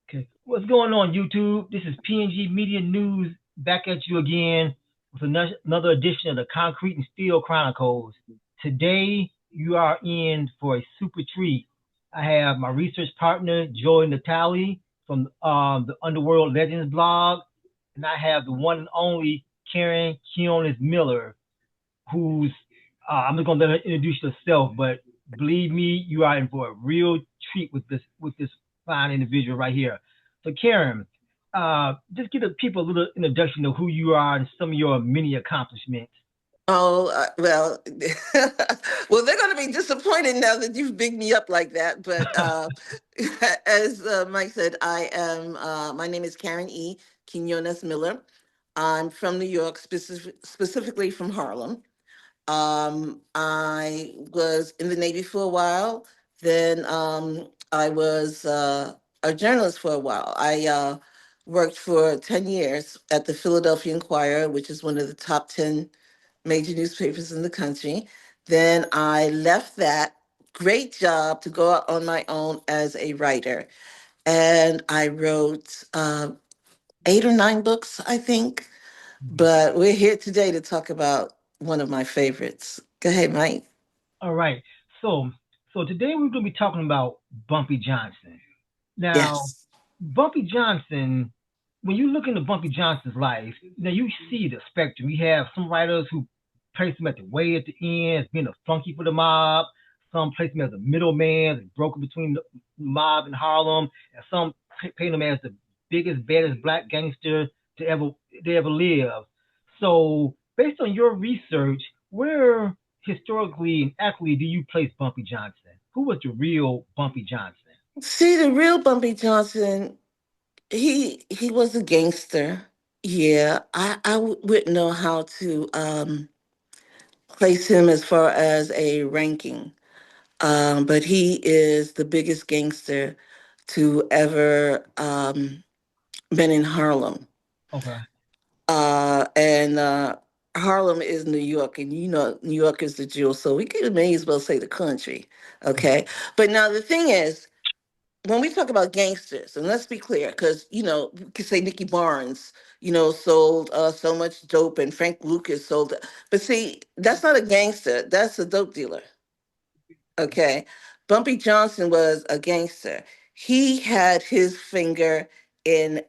Okay, what's going on, YouTube? This is PNG Media News back at you again with another edition of the Concrete and Steel Chronicles. Today, you are in for a super treat. I have my research partner, Joy Natali from the Underworld Legends blog, and I have the one and only Karen Keonis Miller, who's I'm just gonna let her introduce herself, but believe me, you are in for a real treat with this fine individual right here. So Karen, just give the people a little introduction of who you are and some of your many accomplishments. Oh, well, well, they're going to be disappointed now that you've bigged me up like that. But as Mike said, my name is Karen E. Quinones Miller. I'm from New York, specifically from Harlem. I was in the Navy for a while. Then I was a journalist for a while. I worked for 10 years at the Philadelphia Inquirer, which is one of the top 10 major newspapers in the country. Then I left that great job to go out on my own as a writer. And I wrote 8 or 9 books, I think. But we're here today to talk about one of my favorites. Go ahead, Mike. All right. So so today we're gonna be talking about Bumpy Johnson. Now, Yes. Bumpy Johnson, when you look into Bumpy Johnson's life, now you see the spectrum. You have some writers who place him at the way at the end, as being a flunky for the mob. Some place him as a middleman, as broken between the mob and Harlem, and some paint him as the biggest, baddest black gangster to ever live. So, based on your research, where historically and accurately do you place Bumpy Johnson? Who was the real Bumpy Johnson? See, the real Bumpy Johnson, he was a gangster. Yeah, wouldn't know how to place him as far as a ranking. But he is the biggest gangster to ever been in Harlem. Okay. And Harlem is New York, and you know New York is the jewel, so we could may as well say the country, okay? But now the thing is, when we talk about gangsters, and let's be clear, because we could say Nicky Barnes, sold so much dope, and Frank Lucas sold it. But see, that's not a gangster, that's a dope dealer. Okay. Bumpy Johnson was a gangster. He had his finger in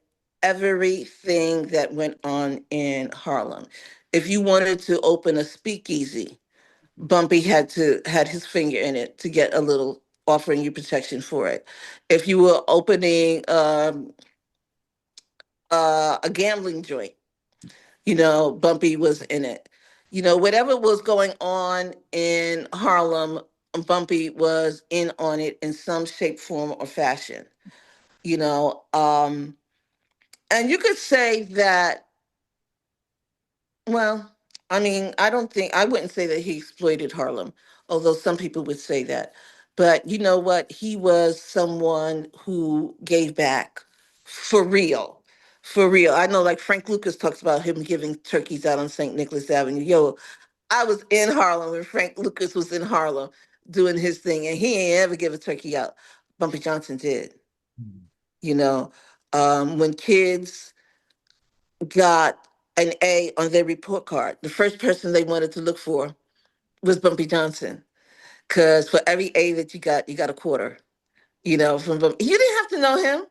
everything that went on in Harlem. If you wanted to open a speakeasy, Bumpy had his finger in it to get a little offering you protection for it. If you were opening a gambling joint, Bumpy was in it. Whatever was going on in Harlem, Bumpy was in on it in some shape, form, or fashion. You know, um, and you could say that, well, I mean, I wouldn't say that he exploited Harlem, although some people would say that. But you know what? He was someone who gave back for real. For real. I know, like Frank Lucas talks about him giving turkeys out on St. Nicholas Avenue. Yo, I was in Harlem when Frank Lucas was in Harlem doing his thing, and he ain't ever give a turkey out. Bumpy Johnson did. Mhm. You know, when kids got an A on their report card, the first person they wanted to look for was Bumpy Johnson, because for every A that you got a quarter. From Bumpy. You didn't have to know him,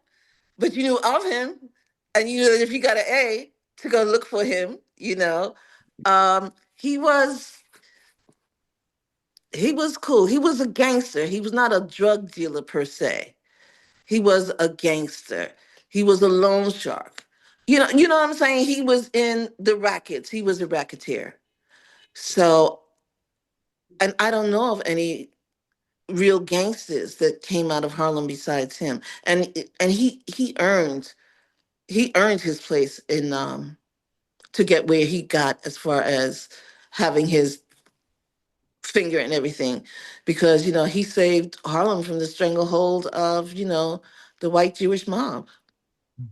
but you knew of him, and you knew that if you got an A, to go look for him. He was cool. He was a gangster. He was not a drug dealer per se. He was a gangster. He was a loan shark. You know what I'm saying? He was in the rackets. He was a racketeer. So, and I don't know of any real gangsters that came out of Harlem besides him. And he earned his place in to get where he got as far as having his finger and everything, because he saved Harlem from the stranglehold of the white Jewish mob. Mhm.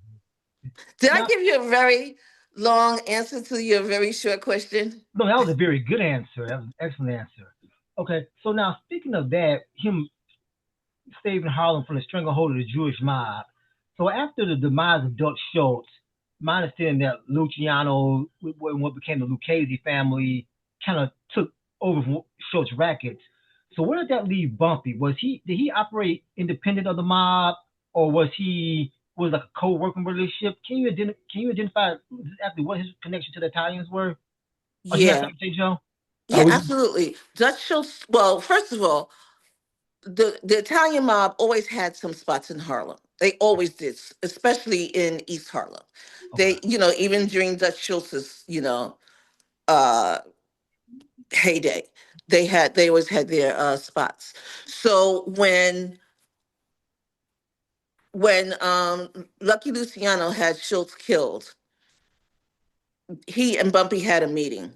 Did I Now, give you a very long answer to your very short question? no, that was a very good answer. That was an excellent answer. Okay, so now speaking of that, him saving Harlem from the stranglehold of the Jewish mob. So after the demise of Dutch Schultz, my understanding that Luciano, what became the Lucchese family, kind of took over from Schultz Rackets. So where did that leave Bumpy? Did he operate independent of the mob, or was like a co-working relationship? Can you identify exactly what his connection to the Italians were? Or you have Yeah, something to say, Joe? yeah, absolutely. Dutch Schultz. Well, first of all, the Italian mob always had some spots in Harlem. They always did, especially in East Harlem. Okay. They, even during Dutch Schultz's, uh, heyday, they always had their spots. So when Lucky Luciano had Schultz killed, he and Bumpy had a meeting.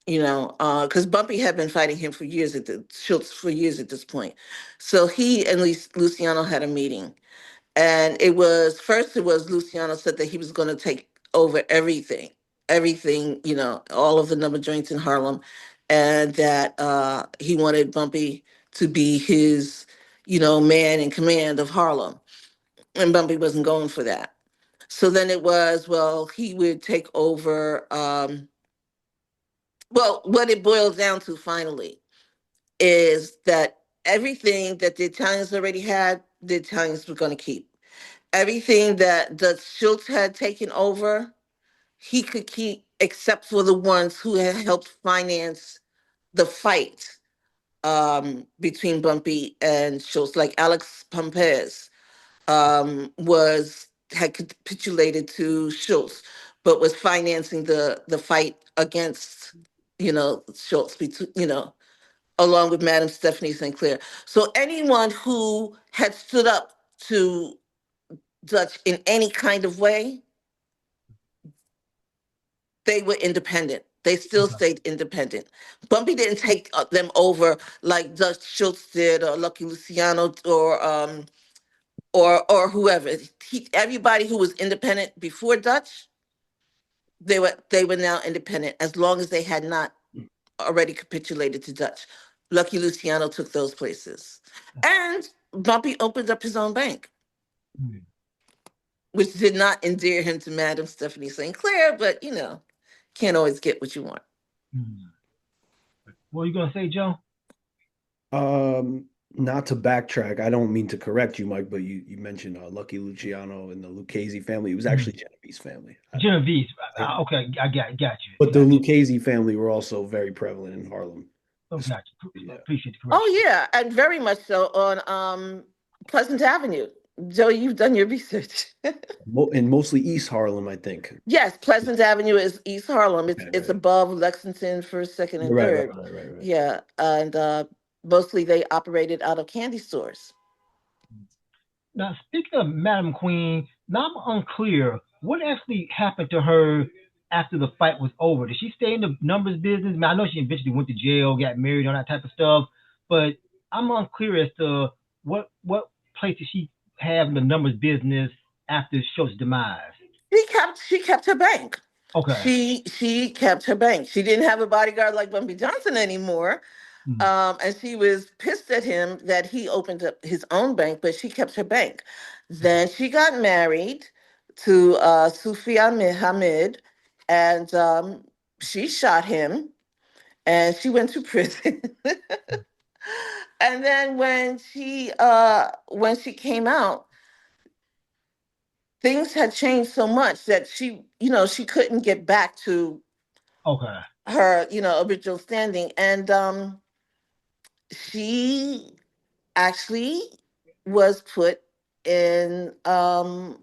Because Bumpy had been fighting him for years Schultz for years at this point. So he and Luciano had a meeting. And it was Luciano said that he was going to take over everything, all of the number joints in Harlem, and that he wanted Bumpy to be his, man in command of Harlem. And Bumpy wasn't going for that. So then it was, well, he would take over. Well, what it boils down to finally is that everything that the Italians already had, the Italians were going to keep. Everything that the Schultz had taken over, he could keep, except for the ones who had helped finance the fight between Bumpy and Schultz, like Alex Pompez was had capitulated to Schultz, but was financing the fight against Schultz, along with Madame Stephanie St. Clair. So anyone who had stood up to Dutch in any kind of way, they were independent. They still Okay. stayed independent. Bumpy didn't take them over like Dutch Schultz did, or Lucky Luciano, or whoever. Everybody who was independent before Dutch, they were now independent as long as they had not already capitulated to Dutch. Lucky Luciano took those places, and Bumpy opened up his own bank, Mm, which did not endear him to Madame Stephanie St. Clair, but can't always get what you want. mm. What are you gonna say, Joe? Not to backtrack, I don't mean to correct you, Mike, but you mentioned Lucky Luciano and the Lucchese family. It was Mm. actually Genevieve's family. Genevieve. I- Okay, I got you. but the Got Lucchese family were also very prevalent in Harlem. you. Oh, got you. Yeah, Appreciate the correction. Oh yeah, and very much so on Pleasant Avenue. Joey, you've done your research. and mostly East Harlem, I think. Yes, Pleasant Avenue is East Harlem. It's Okay, it's right. above Lexington, First, Second, and Right, right, Third. right, right, right. Yeah, and mostly they operated out of candy stores. Now, speaking of Madam Queen, now I'm unclear what actually happened to her after the fight was over. Did she stay in the numbers business? I mean, I know she eventually went to jail, got married, all that type of stuff, but I'm unclear as to what place did she have in the numbers business after Schultz's demise. She kept her bank. Okay. She kept her bank. She didn't have a bodyguard like Bumpy Johnson anymore. Mm, And she was pissed at him that he opened up his own bank, but she kept her bank. okay. Then she got married to Sufia Hamid, and she shot him, and she went to prison. And then when she came out, things had changed so much that she couldn't get back to Okay. her original standing, and she actually was put in what's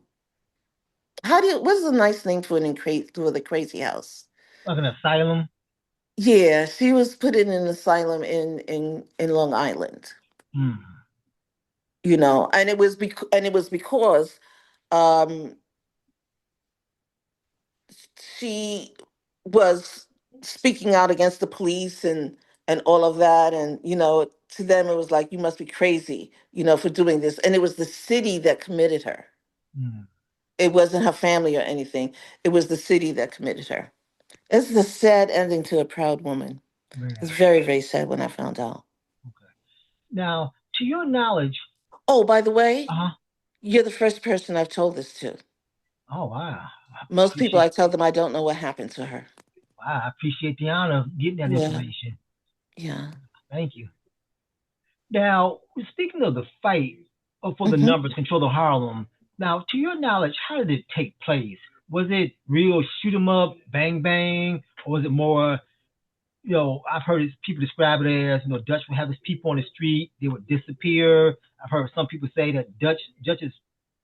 a nice name for the crazy house. Like an asylum. Yeah, she was put in an asylum in Long Island. Mm, And it was because um she was speaking out against the police and all of that, and to them it was like, you must be crazy, for doing this, and it was the city that committed her. mm, It wasn't her family or anything. It was the city that committed her. It's a sad ending to a proud woman. It's yeah. very, very sad when I found out. Okay. Now, to your knowledge, Oh, by the way, uh huh. You're the first person I've told this to. Oh wow, I Most people, appreciate I tell them I don't know what happened to her. wow, I appreciate the honor of getting that Yeah, information. yeah. Thank you. Now, speaking of the fight for the Hmm. numbers control of Harlem, now to your knowledge, how did it take place? Was it real shoot 'em up, bang bang, or was it more? I've heard people describe it as, Dutch would have his people on the street, they would disappear. I've heard some people say that Dutch's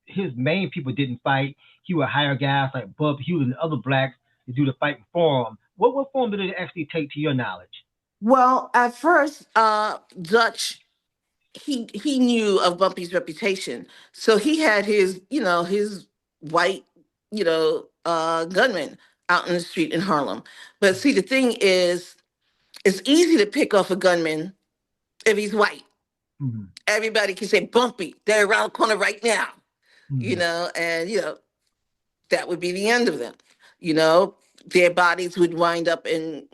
his main people didn't fight. He would hire guys like Bub Hewlett and other blacks to do the fighting for him. What form did it actually take to your knowledge? Well, at first, Dutch, he knew of Bumpy's reputation, so he had his white gunmen out in the street in Harlem. But see, the thing is, it's easy to pick off a gunman if he's white. Mm-hmm. Everybody can say Bumpy, they're around the corner right now, Mm-hmm. and that would be the end of them. You know, their bodies would wind up in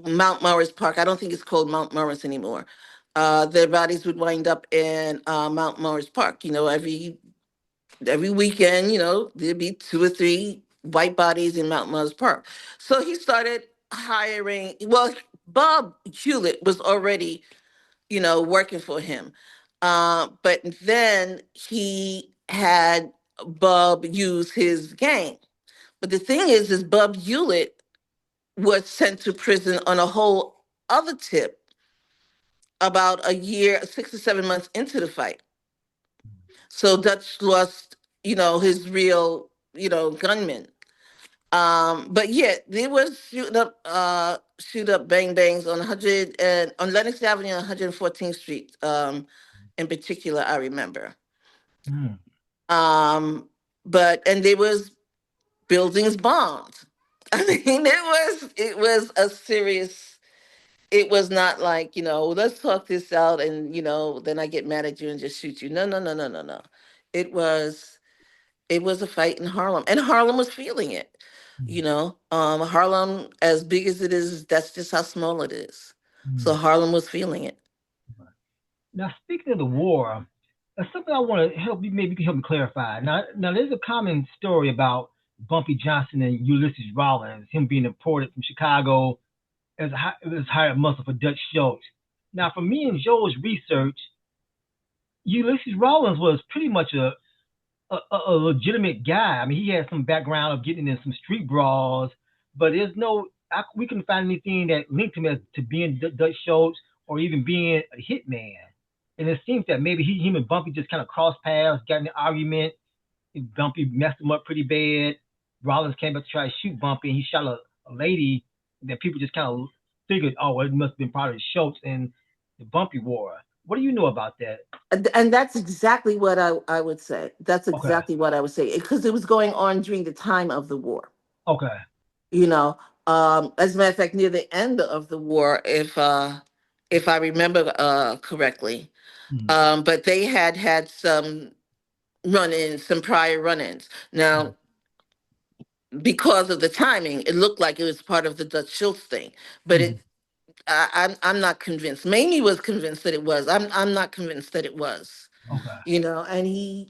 Mount Morris Park. I don't think it's called Mount Morris anymore. Their bodies would wind up in Mount Morris Park. Every weekend, there'd be two or three white bodies in Mount Morris Park. So he started hiring. Well, Bob Hewlett was already, working for him, but then he had Bub use his gang. But the thing is Bub Hewlett was sent to prison on a whole other tip about a year, 6 or 7 months into the fight. So Dutch lost, his real, gunman. But yeah, there was shoot up bang bangs on 100 and on Lenox Avenue on 114th Street. In particular, I remember. Mm-hmm. Um, but and there was buildings bombed. I mean, it was a serious. It was not like, let's talk this out and, then I get mad at you and just shoot you. No, no, no, no, no, no. It was it was a fight in Harlem, and Harlem was feeling it. Harlem, as big as it is, that's just how small it is. So Mm-hmm. Harlem was feeling it. Now, speaking of the war, that's something I want to help you. Maybe you can help me clarify. Now, there's a common story about Bumpy Johnson and Ulysses Rollins, him being imported from Chicago as hired muscle for Dutch Schultz. Now, from me and Joel's research, Ulysses Rollins was pretty much a legitimate guy. I mean, he had some background of getting in some street brawls, but we couldn't find anything that linked him to being Dutch Schultz or even being a hitman. And it seems that maybe him and Bumpy just kind of crossed paths, got in an argument. Bumpy messed him up pretty bad. Rollins came back to try to shoot Bumpy, and he shot a lady. That people just kind of figured, oh, well, it must have been part of the Schultz and the Bumpy War. What do you know about that? And that's exactly what I would say. That's Okay, exactly what I would say. Because it was going on during the time of the war. okay, You know, as a matter of fact, near the end of the war, if I remember correctly. mm-hmm. But they had some run-ins, some prior run-ins. Now, because of the timing, it looked like it was part of the Dutch Schultz thing, but Mm-hmm. I'm not convinced. Mamie was convinced that it was. I'm not convinced that it was. Okay. And he,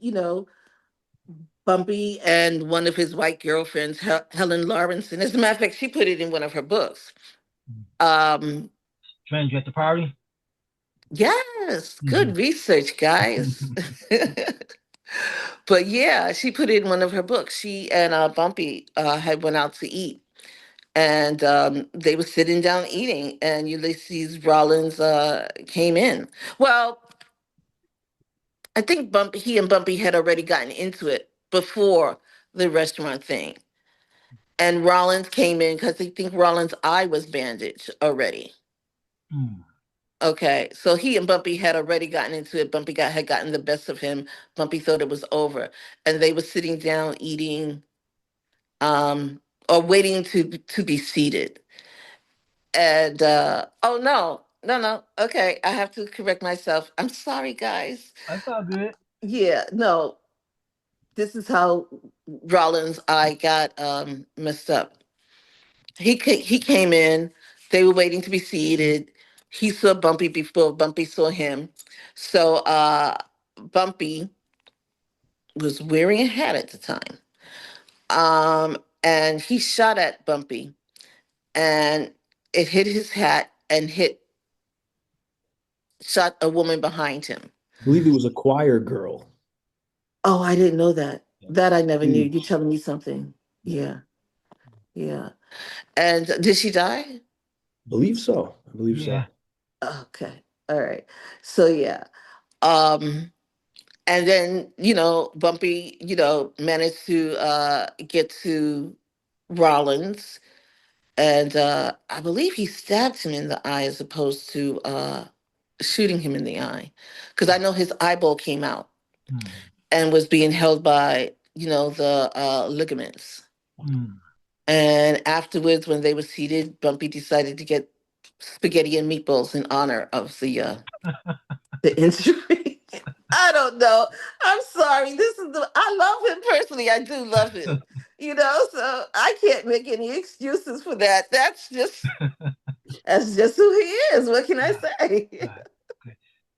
Bumpy and one of his white girlfriends, Helen Lawrence, and as a matter of fact, she put it in one of her books. Um, Stranger at the party. yes, Mm-hmm. good research, guys. But yeah, she put it in one of her books. She and Bumpy had went out to eat, and they were sitting down eating, and Ulysses Rollins came in. Well, I think he and Bumpy had already gotten into it before the restaurant thing, and Rollins came in because I think Rollins' eye was bandaged already. Mm. Okay, so he and Bumpy had already gotten into it. Had gotten the best of him. Bumpy thought it was over, and they were sitting down eating, or waiting to be seated. And oh no, no, no. Okay, I have to correct myself. I'm sorry, guys. That's all good. Yeah, no. This is how Rollins' eye got messed up. He came in. They were waiting to be seated. He saw Bumpy before Bumpy saw him. So Bumpy was wearing a hat at the time. And he shot at Bumpy, and it hit his hat and hit shot a woman behind him. I believe it was a choir girl. Oh, I didn't know that. That I I never knew. believe, You telling me something? yeah, Yeah, yeah. And did she die? I believe so. I believe Yeah. so. Okay, all right. So yeah. Um, and then Bumpy, managed to get to Rollins, and I believe he stabbed him in the eye as opposed to shooting him in the eye, because I know his eyeball came out Mm. and was being held by the ligaments. Mm. And afterwards, when they were seated, Bumpy decided to get spaghetti and meatballs in honor of the injury. I don't know. I'm sorry. I love him personally. I do love him. So I can't make any excuses for that. That's just who he is. What can I say? Right. Okay.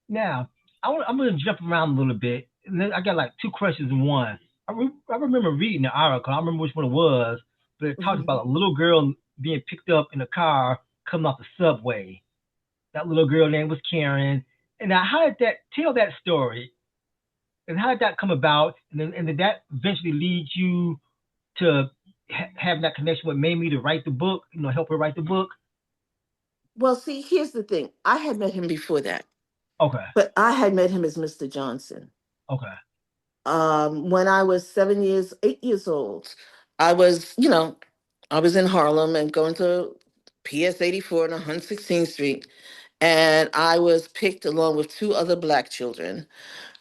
Now, I'm going to jump around a little bit. And then I got like two questions in one. I remember reading the article. I don't remember which one it was, but it talked Mhm. about a little girl being picked up in a car coming off the subway. That little girl name was Karen. And now, how did that tell that story? And how did that come about? And did that eventually lead you to having that connection with Mamie to write the book? Help her write the book. Well, see, here's the thing. I had met him before that, Okay. but I had met him as Mr. Johnson. Okay. When I was 8 years old, I was, I was in Harlem and going to PS 84 on 116th Street. And I was picked along with two other black children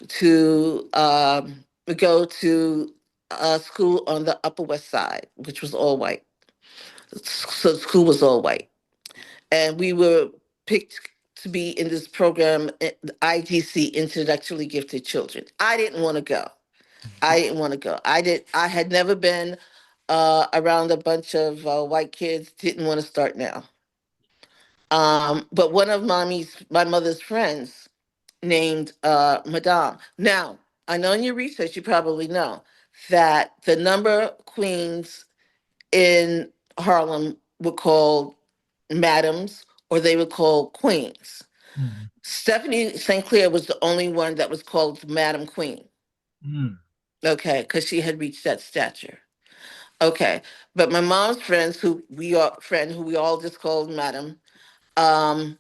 to go to a school on the Upper West Side, which was all white. So the school was all white. And we were picked to be in this program, the IGC, Intellectually Gifted Children. I didn't want to go. I didn't want to go. I had never been around a bunch of white kids. Didn't want to start now. But one of my mother's friends named Madame. Now, I know in your research you probably know that the number queens in Harlem were called madams, or they were called queens. Mm. Stephanie St. Clair was the only one that was called Madam Queen. Mm. Okay, because she had reached that stature. Okay, but my mom's who we all just called Madam, um,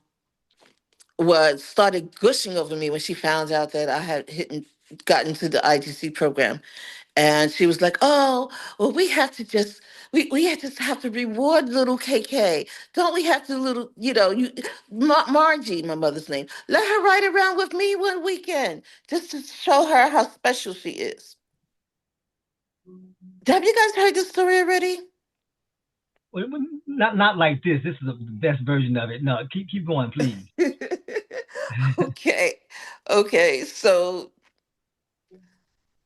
was started gushing over me when she found out that I had gotten to the IGC program. And she was like, "Oh, well, we have to reward little KK. Don't we have to Margie, my mother's name. Let her ride around with me one weekend just to show her how special she is." Have you guys heard this story already? Not like this. This is the best version of it. No, keep going, please. Okay. Okay. So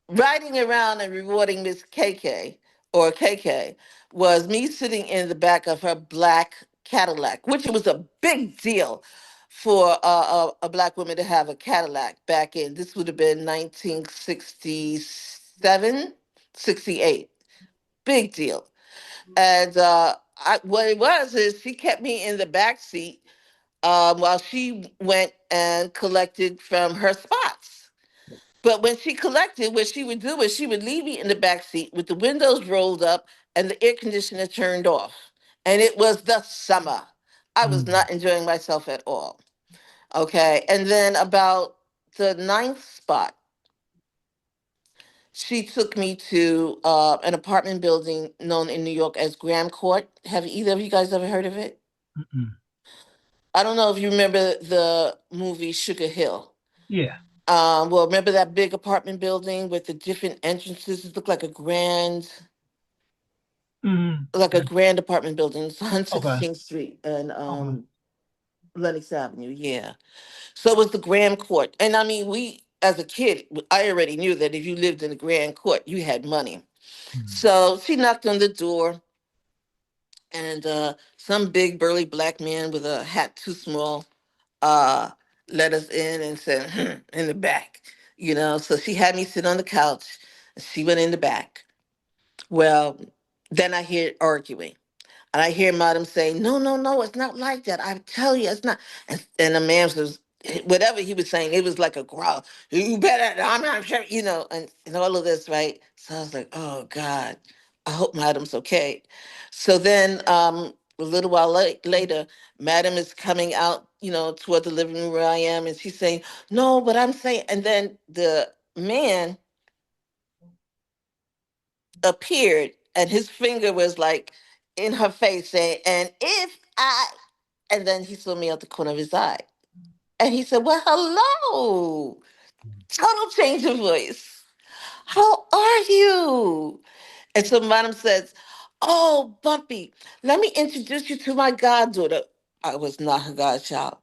riding around and rewarding Miss KK, or KK, was me sitting in the back of her black Cadillac, which was a big deal for a black woman to have a Cadillac back in. This would have been 1967, 68. Big deal. And what it was is she kept me in the back seat while she went and collected from her spots. But when she collected, what she would do is she would leave me in the back seat with the windows rolled up and the air conditioner turned off. And it was the summer. I was Mm. not enjoying myself at all. Okay. And then about the ninth spot, she took me to an apartment building known in New York as Graham Court. Have either of you guys ever heard of it? Mm-mm. I don't know if you remember the movie Sugar Hill. Yeah. Well, remember that big apartment building with the different entrances? It looked Mm. like a grand apartment building. It's on Okay. 16th Street and Okay. Lenox Avenue. Yeah. So it was the Grand Court. And I mean, as a kid, I already knew that if you lived in the Grand Court, you had money. Mm. So she knocked on the door, and some big burly black man with a hat too small uh, let us in and said, in the back. So she had me sit on the couch, She went in the back. Well, then I hear arguing. And I hear Madam say, no, no, no, it's not like that. I tell you, it's not. And the man was, whatever he was saying, it was like a growl. You better, I'm not sure, and all of this, right? So I was like, oh, God, I hope Madam's okay. So then a little while later, Madam is coming out, toward the living room where I am, and she's saying, no, but I'm saying, and then the man appeared, and his finger was like in her face saying, and if I, and then he saw me out the corner of his eye. And he said, well, hello. Total change of voice. How are you? And so Madam says, oh, Bumpy, let me introduce you to my goddaughter. I was not her godchild.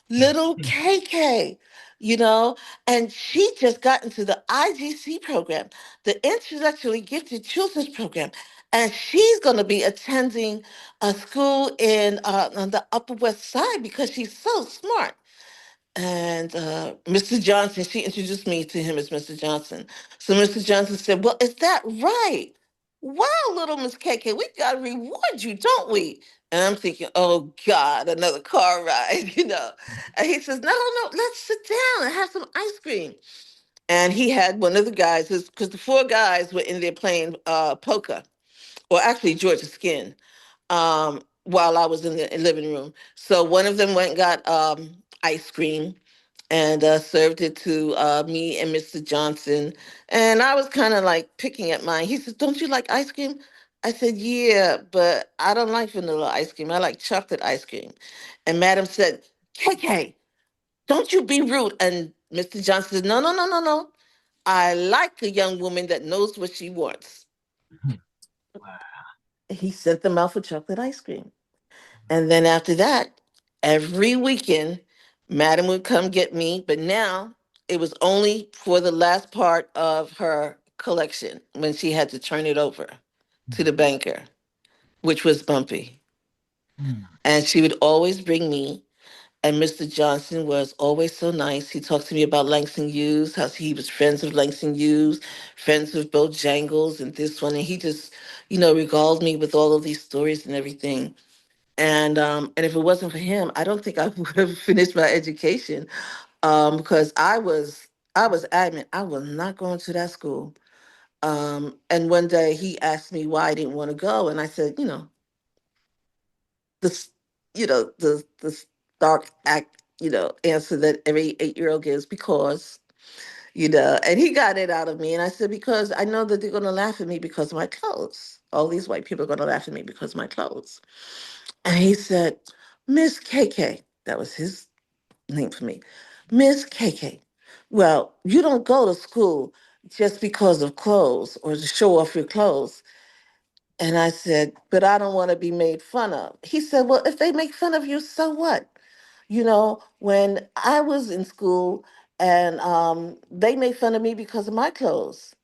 Little KK, you know, and she just got into the IGC program, the Intellectually Gifted Children's Program. And she's going to be attending a school on the Upper West Side because she's so smart. And Mr. Johnson, she introduced me to him as Mr. Johnson. So Mr. Johnson said, well, is that right? Wow, little Miss KK, we got to reward you, don't we? And I'm thinking, oh, God, another car ride, And he says, no, no, let's sit down and have some ice cream. And he had one of the guys, because the four guys were in there playing poker, or actually Georgia Skin, while I was in the living room. So one of them went and got ice cream and served it to me and Mr. Johnson. And I was kind of like picking at mine. He said, don't you like ice cream? I said, yeah, but I don't like vanilla ice cream. I like chocolate ice cream. And Madam said, KK, don't you be rude. And Mr. Johnson said, no, no, no, no, no. I like a young woman that knows what she wants. Wow. He sent them out for chocolate ice cream. And then after that, every weekend, Madam would come get me. But now it was only for the last part of her collection when she had to turn it over to the banker, which was Bumpy. Mm. And she would always bring me. And Mr. Johnson was always so nice. He talked to me about Langston Hughes, how he was friends with Langston Hughes, friends with Bojangles and this one. And he just, regaled me with all of these stories and everything. And if it wasn't for him, I don't think I would have finished my education, because I was adamant I was not going to that school. And one day he asked me why I didn't want to go, and I said, the the stark act, answer that every 8-year old gives, because and he got it out of me, and I said, because I know that they're going to laugh at me because of my clothes. All these white people are going to laugh at me because of my clothes. And he said, Miss KK, that was his name for me, Miss KK. Well, you don't go to school just because of clothes or to show off your clothes. And I said, but I don't want to be made fun of. He said, well, if they make fun of you, so what? When I was in school and they made fun of me because of my clothes.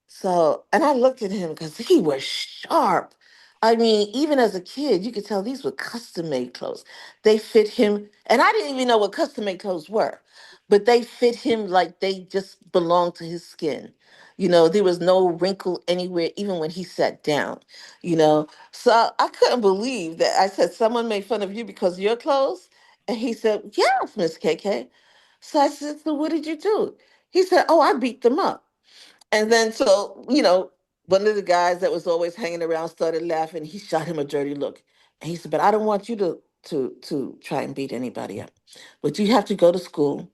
So, and I looked at him because he was sharp. I mean, even as a kid, you could tell these were custom made clothes. They fit him, and I didn't even know what custom made clothes were, but they fit him like they just belonged to his skin. There was no wrinkle anywhere, even when he sat down, So I couldn't believe that. I said, someone made fun of you because of your clothes? And he said, yes, Miss KK. So I said, so what did you do? He said, oh, I beat them up. And then so, one of the guys that was always hanging around started laughing. He shot him a dirty look. And he said, but I don't want you to try and beat anybody up. But you have to go to school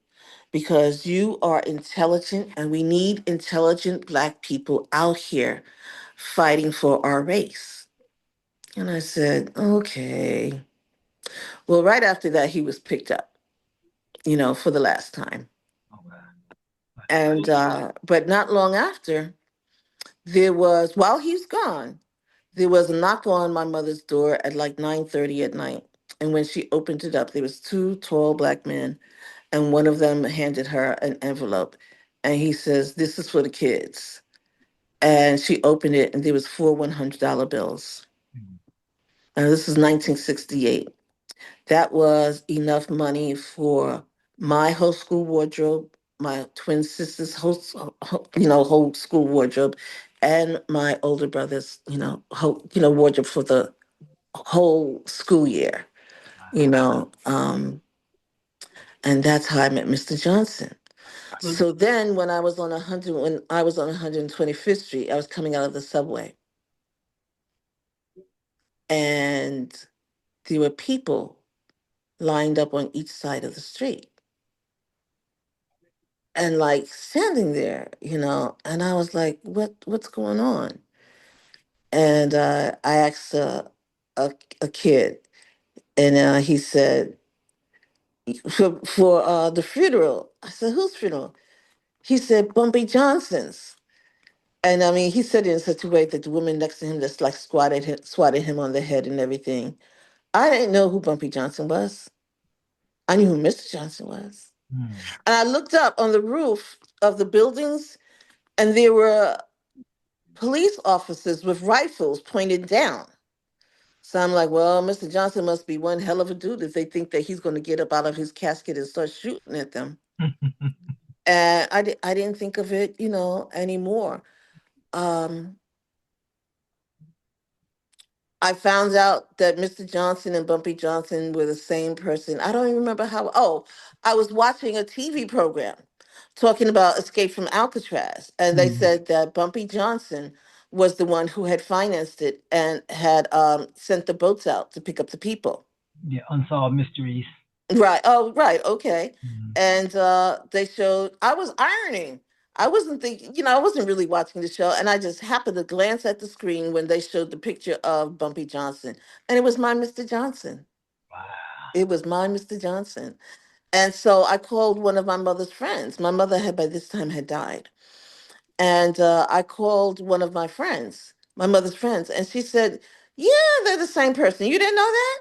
because you are intelligent and we need intelligent black people out here fighting for our race. And I said, okay. Well, right after that, he was picked up, for the last time. Oh, wow. And but not long after, while he's gone, there was a knock on my mother's door at like 9:30 at night. And when she opened it up, there was two tall black men, and one of them handed her an envelope. And he says, this is for the kids. And she opened it, and there was four $100 bills. Mm. Now, this is 1968. That was enough money for my whole school wardrobe, my twin sister's whole school wardrobe, and my older brother's, wardrobe for the whole school year. You know, and that's how I met Mr. Johnson. Well, So then, when I was on 125th Street, I was coming out of the subway, and there were people lined up on each side of the street and like standing there, and I was like, what's going on? And I asked a kid, and he said, for the funeral. I said, whose funeral? He said, Bumpy Johnson's. And I mean, he said it in such a way that the woman next to him just like swatted him on the head and everything. I didn't know who Bumpy Johnson was. I knew who Mr. Johnson was. hmm. And I looked up on the roof of the buildings, and there were police officers with rifles pointed down. So I'm like, well, Mr. Johnson must be one hell of a dude if they think that he's going to get up out of his casket and start shooting at them. And I didn't think of it, anymore. Um, I found out that Mr. Johnson and Bumpy Johnson were the same person. I don't even remember how. Oh, I was watching a TV program talking about Escape from Alcatraz, and they Hmm. said that Bumpy Johnson was the one who had financed it and had sent the boats out to pick up the people. Yeah, unsolved mysteries. Right. Oh, right. Okay. Hmm. And they showed, I was ironing. I wasn't thinking, I wasn't really watching the show. And I just happened to glance at the screen when they showed the picture of Bumpy Johnson. And it was my Mr. Johnson. Wow. It was my Mr. Johnson. And so I called one of my mother's friends. My mother had by this time had died. And I called one of my friends, my mother's friends, and she said, yeah, they're the same person. You didn't know that?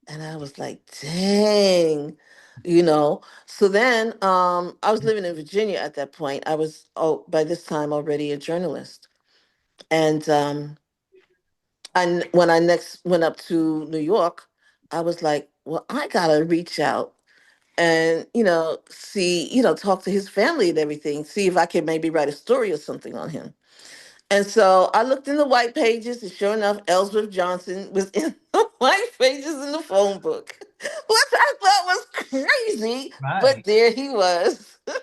And I was like, dang, So then I was living in Virginia at that point. I was, by this time already a journalist. And when I next went up to New York, I was like, well, I gotta reach out and, see, talk to his family and everything, see if I could maybe write a story or something on him. And so I looked in the white pages, and sure enough, Ellsworth Johnson was in the white pages in the phone book, which I thought was crazy, but Right. there he was. Wow.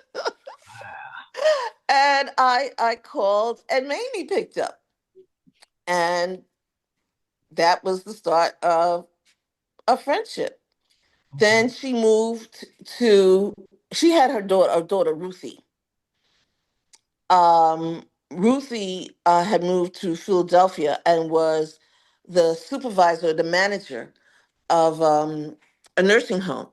And I called, and Mamie picked up, and that was the start of a friendship. Okay. Then she moved to. She had her daughter Ruthie. Ruthie had moved to Philadelphia and was the supervisor, the manager of a nursing home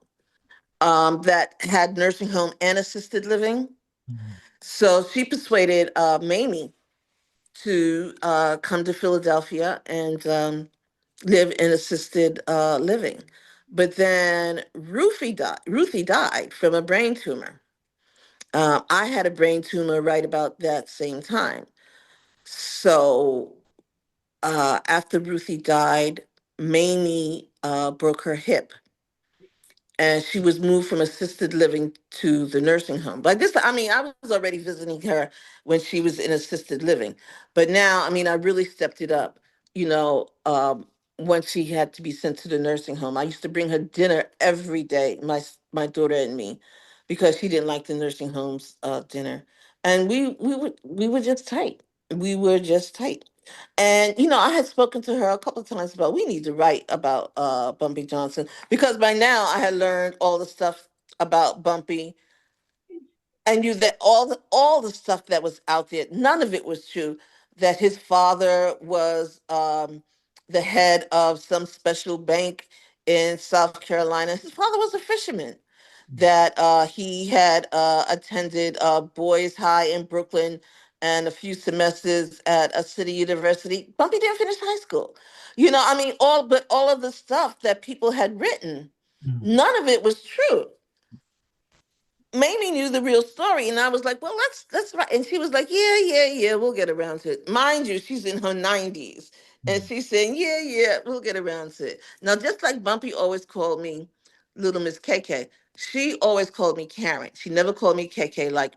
that had nursing home and assisted living. Hmm. So she persuaded Mamie to come to Philadelphia and live in assisted living. But then Ruthie died from a brain tumor. I had a brain tumor right about that same time. So after Ruthie died, Mamie broke her hip, and she was moved from assisted living to the nursing home. Like this, I mean, I was already visiting her when she was in assisted living, but now, I mean, I really stepped it up. You know, when she had to be sent to the nursing home, I used to bring her dinner every day, my daughter and me, because she didn't like the nursing home's dinner, and we were just tight. We were just tight. And I had spoken to her a couple of times about we need to write about Bumpy Johnson, because by now I had learned all the stuff about Bumpy. I knew that all the stuff that was out there, none of it was true. That his father was the head of some special bank in South Carolina. His father was a fisherman. That he had attended Boys High in Brooklyn and a few semesters at a city university. Bumpy didn't finish high school. I mean, all of the stuff that people had written, Hmm. none of it was true. Mamie knew the real story, and I was like, "Well, let's write." And she was like, "Yeah, yeah, yeah, we'll get around to it." Mind you, she's in her 90s, and Hmm. she's saying, "Yeah, yeah, we'll get around to it." Now, just like Bumpy always called me Little Miss KK, She always called me Karen. She never called me KK like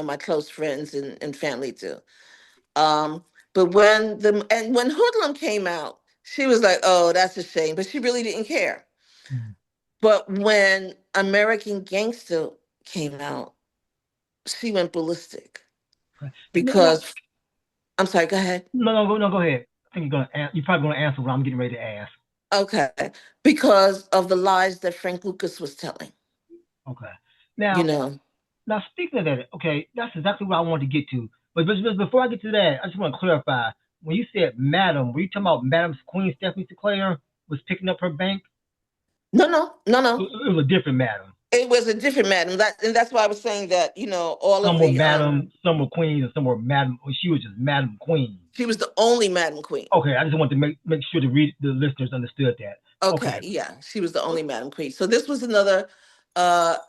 my close friends and family do. Um, but when Hoodlum came out, she was like, "Oh, that's a shame," but she really didn't care. Mhm. But when American Gangster came out, she went ballistic Okay. No, because I'm sorry. Go ahead. no, go ahead. I think you're probably gonna answer what I'm getting ready to ask. Okay, because of the lies that Frank Lucas was telling. Okay. You Now, know, now speaking of that, okay, that's exactly what I wanted to get to. But before I get to that, I just want to clarify. When you said Madam, were you talking about Madam Queen Stephanie Sinclair was picking up her bank? no, no, no, no. It was a different Madam. It was a different madam. And that's why I was saying that all of Some were the Madam, some were Queens, and some were Madam. She was just Madam Queen. she was the only Madam Queen. Okay, I just wanted to make sure the listeners understood that. Okay, Okay, yeah, she was the only Madam Queen. So this was another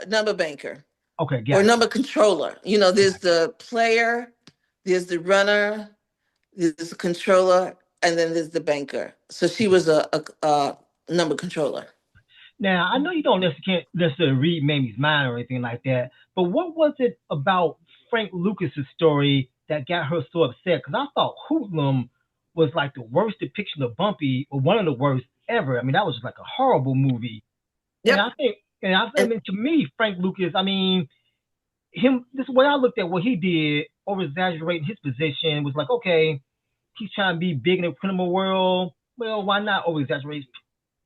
number banker okay, or got number controller. There's you. the player, there's the runner, there's the controller, and then there's the banker. So she was a number controller. Now, I know you don't necessarily can't necessarily read Mamie's mind or anything like that, but what was it about Frank Lucas's story that got her so upset? Because I thought Hoodlum was like the worst depiction of Bumpy, or one of the worst ever. I mean, that was like a horrible movie. And Yep. I And mean, to me, Frank Lucas, I mean, this way I looked at what he did, over exaggerating his position, was like, okay, he's trying to be big in the criminal world. Well, why not over exaggerate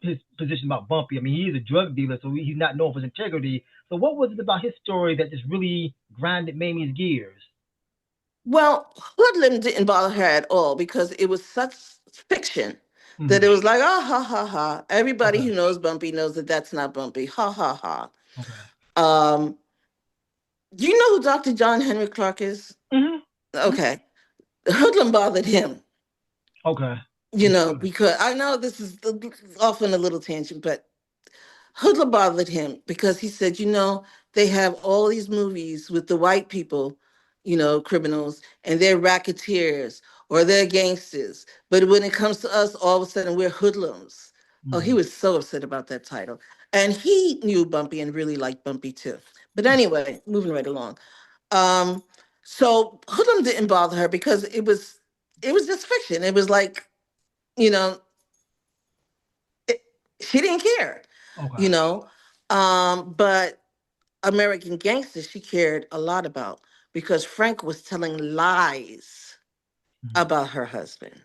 his position about Bumpy? I mean, he is a drug dealer, so he's not known for his integrity. So, what was it about his story that just really grinded Mamie's gears? well, Hoodlum didn't bother her at all because it was such fiction that Mm-hmm. it was like, oh, ha, ha, ha. Everybody Okay. who knows Bumpy knows that that's not Bumpy. Ha, ha, ha. Okay. Um, do you know who Dr. John Henry Clark is? Mm-hmm. Okay. Hoodlum bothered him, Okay. Explain. because I know this is often a little tangent, but Hoodlum bothered him because he said, they have all these movies with the white people, criminals, and they're racketeers or they're gangsters. But when it comes to us, all of a sudden we're hoodlums. Oh, he Mm-hmm. was so upset about that title. And he knew Bumpy and really liked Bumpy too. But anyway, moving right along. Um, so Hoodlum didn't bother her because it was just fiction. It was like, you know, it, she didn't care, you Okay. know. But American Gangster, she cared a lot about because Frank was telling lies Mm-hmm. about her husband.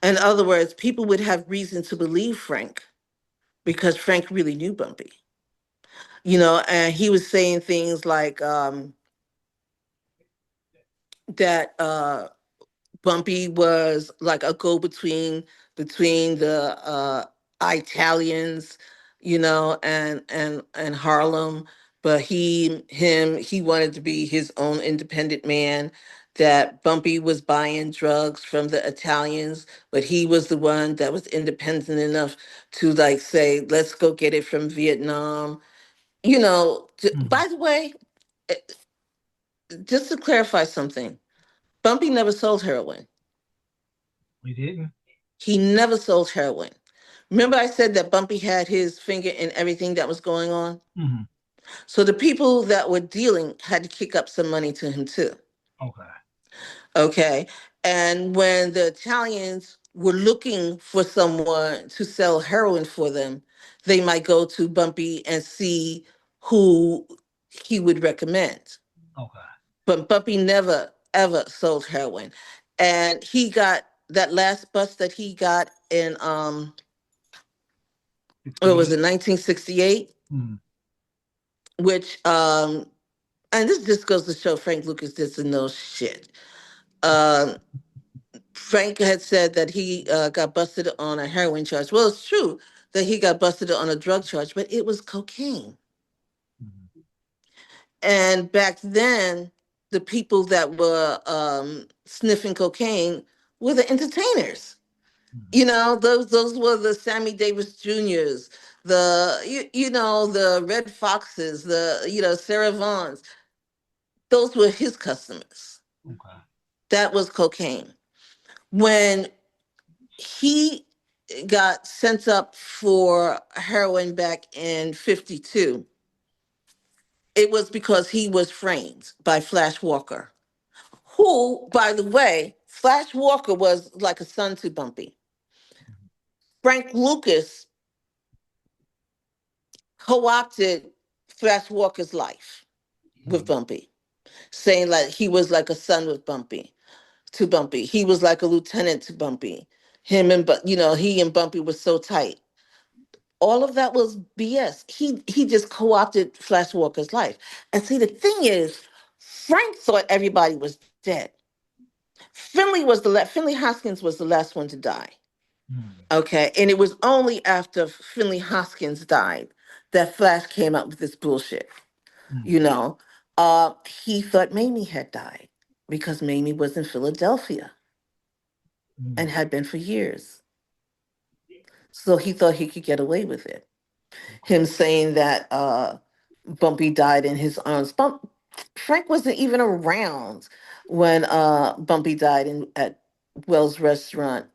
In other words, people would have reason to believe Frank because Frank really knew Bumpy, and he was saying things like that Bumpy was like a go between the Italians, and Harlem, but he wanted to be his own independent man. That Bumpy was buying drugs from the Italians, but he was the one that was independent enough to like say, "Let's go get it from Vietnam." Mm-hmm. By the way, eh, just to clarify something, Bumpy never sold heroin. We didn't. He never sold heroin. Remember, I said that Bumpy had his finger in everything that was going on? Mm-hmm. So the people that were dealing had to kick up some money to him, too. Okay. Okay. And when the Italians were looking for someone to sell heroin for them, they might go to Bumpy and see who he would recommend. Okay. But Bumpy never, ever sold heroin. And he got that last bust that he got in what was 68. it, 1968, Mm-hmm. which and this just goes to show Frank Lucas doesn't know shit. um Frank had said that he got busted on a heroin charge. Well, it's true that he got busted on a drug charge, but it was cocaine. Mm-hmm. And back then the people that were sniffing cocaine were the entertainers. Those were the Sammy Davis Juniors, the Red Foxes, the Sarah Vaughns. Those were his customers. Okay. That was cocaine. When he got sent up for heroin back in 52, It was because he was framed by Flash Walker, who, by the way, Flash Walker was like a son to Bumpy. Frank Lucas co-opted Flash Walker's life with Bumpy, saying like he was like a son with Bumpy to Bumpy. He was like a lieutenant to Bumpy. Him and but he and Bumpy was so tight. All of that was BS. He just co-opted Flash Walker's life. And see, the thing is, Frank thought everybody was dead. Finley Hoskins was the last one to die. Mm. Okay, and it was only after Finley Hoskins died that Flash came up with this bullshit. You Mm. know, he thought Mamie had died because Mamie was in Philadelphia and Mm. had been for years. So he thought he could get away with it. Him saying that Bumpy died in his arms. Frank wasn't even around when Bumpy died at Wells Restaurant.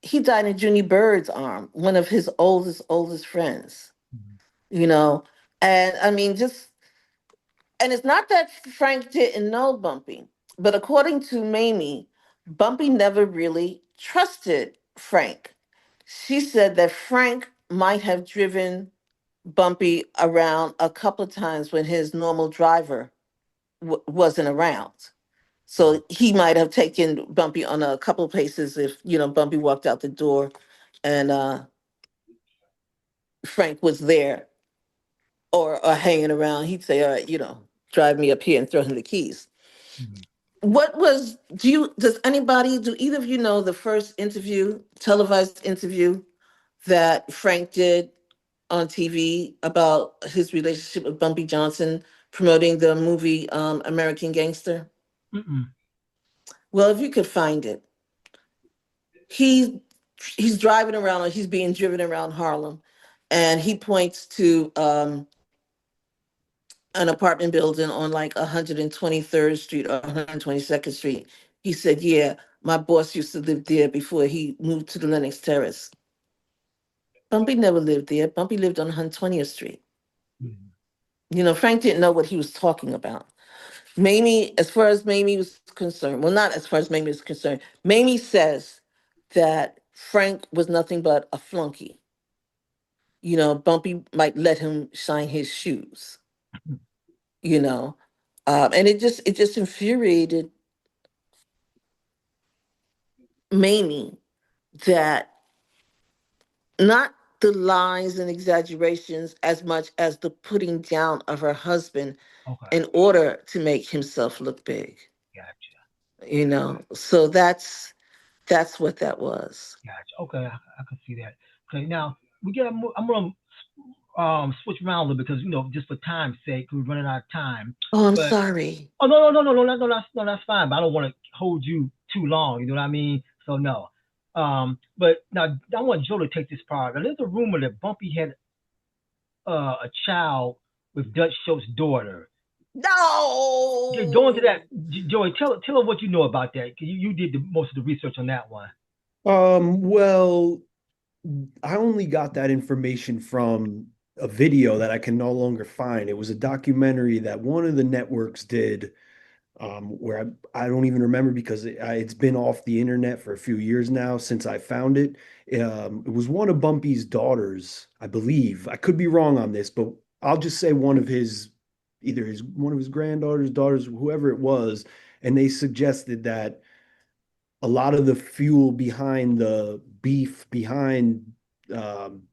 He died in Junie Bird's arm, one of his oldest friends. Mm. You know, and I mean, and it's not that Frank didn't know Bumpy, but according to Mamie, Bumpy never really trusted Frank. She said that Frank might have driven Bumpy around a couple of times when his normal driver wasn't around. So he might have taken Bumpy on a couple of places if, Bumpy walked out the door and Frank was there or hanging around. He'd say, all right, drive me up here and throw him the keys. Mm. Does anybody, do either of you know the first televised interview that Frank did on TV about his relationship with Bumpy Johnson promoting the movie American Gangster? Mm. Well, if you could find it, he he's driving around, or he's being driven around Harlem, and he points to an apartment building on like 123rd Street or 122nd Street. He said, "Yeah, my boss used to live there before he moved to the Lenox Terrace." Bumpy never lived there. Bumpy lived on 120th Street. Mm. Frank didn't know what he was talking about. Mamie, as far as Mamie was concerned, well, not as far as Mamie was concerned, Mamie says that Frank was nothing but a flunky. Bumpy might let him shine his shoes, you know. And it just infuriated Mamie that not the lies and exaggerations as much as the putting down of her husband Okay. in order to make himself look big. Gotcha. So that's what that was. Gotcha. Okay, I can see that. Okay, now I'm gonna switch around a little because just for time's sake, we're running out of time. Oh, I'm But sorry. oh, no, that's fine. But I don't want to hold you too long. You know what I mean? So no. But now I want Joe to take this part. Now, there's a rumor that Bumpy had a child with Dutch Schultz's daughter. Okay, go into No. that, Joey. Tell her what you know about that. 'Cause you did most of the research on that one. Well, I only got that information from a video that I can no longer find. It was a documentary that one of the networks did, where I don't even remember because it's been off the internet for a few years now since I found it. It was one of Bumpy's daughters, I believe. I could be wrong on this, but I'll just say either his one of his granddaughters, daughters, whoever it was, and they suggested that a lot of the fuel behind the beef behind um,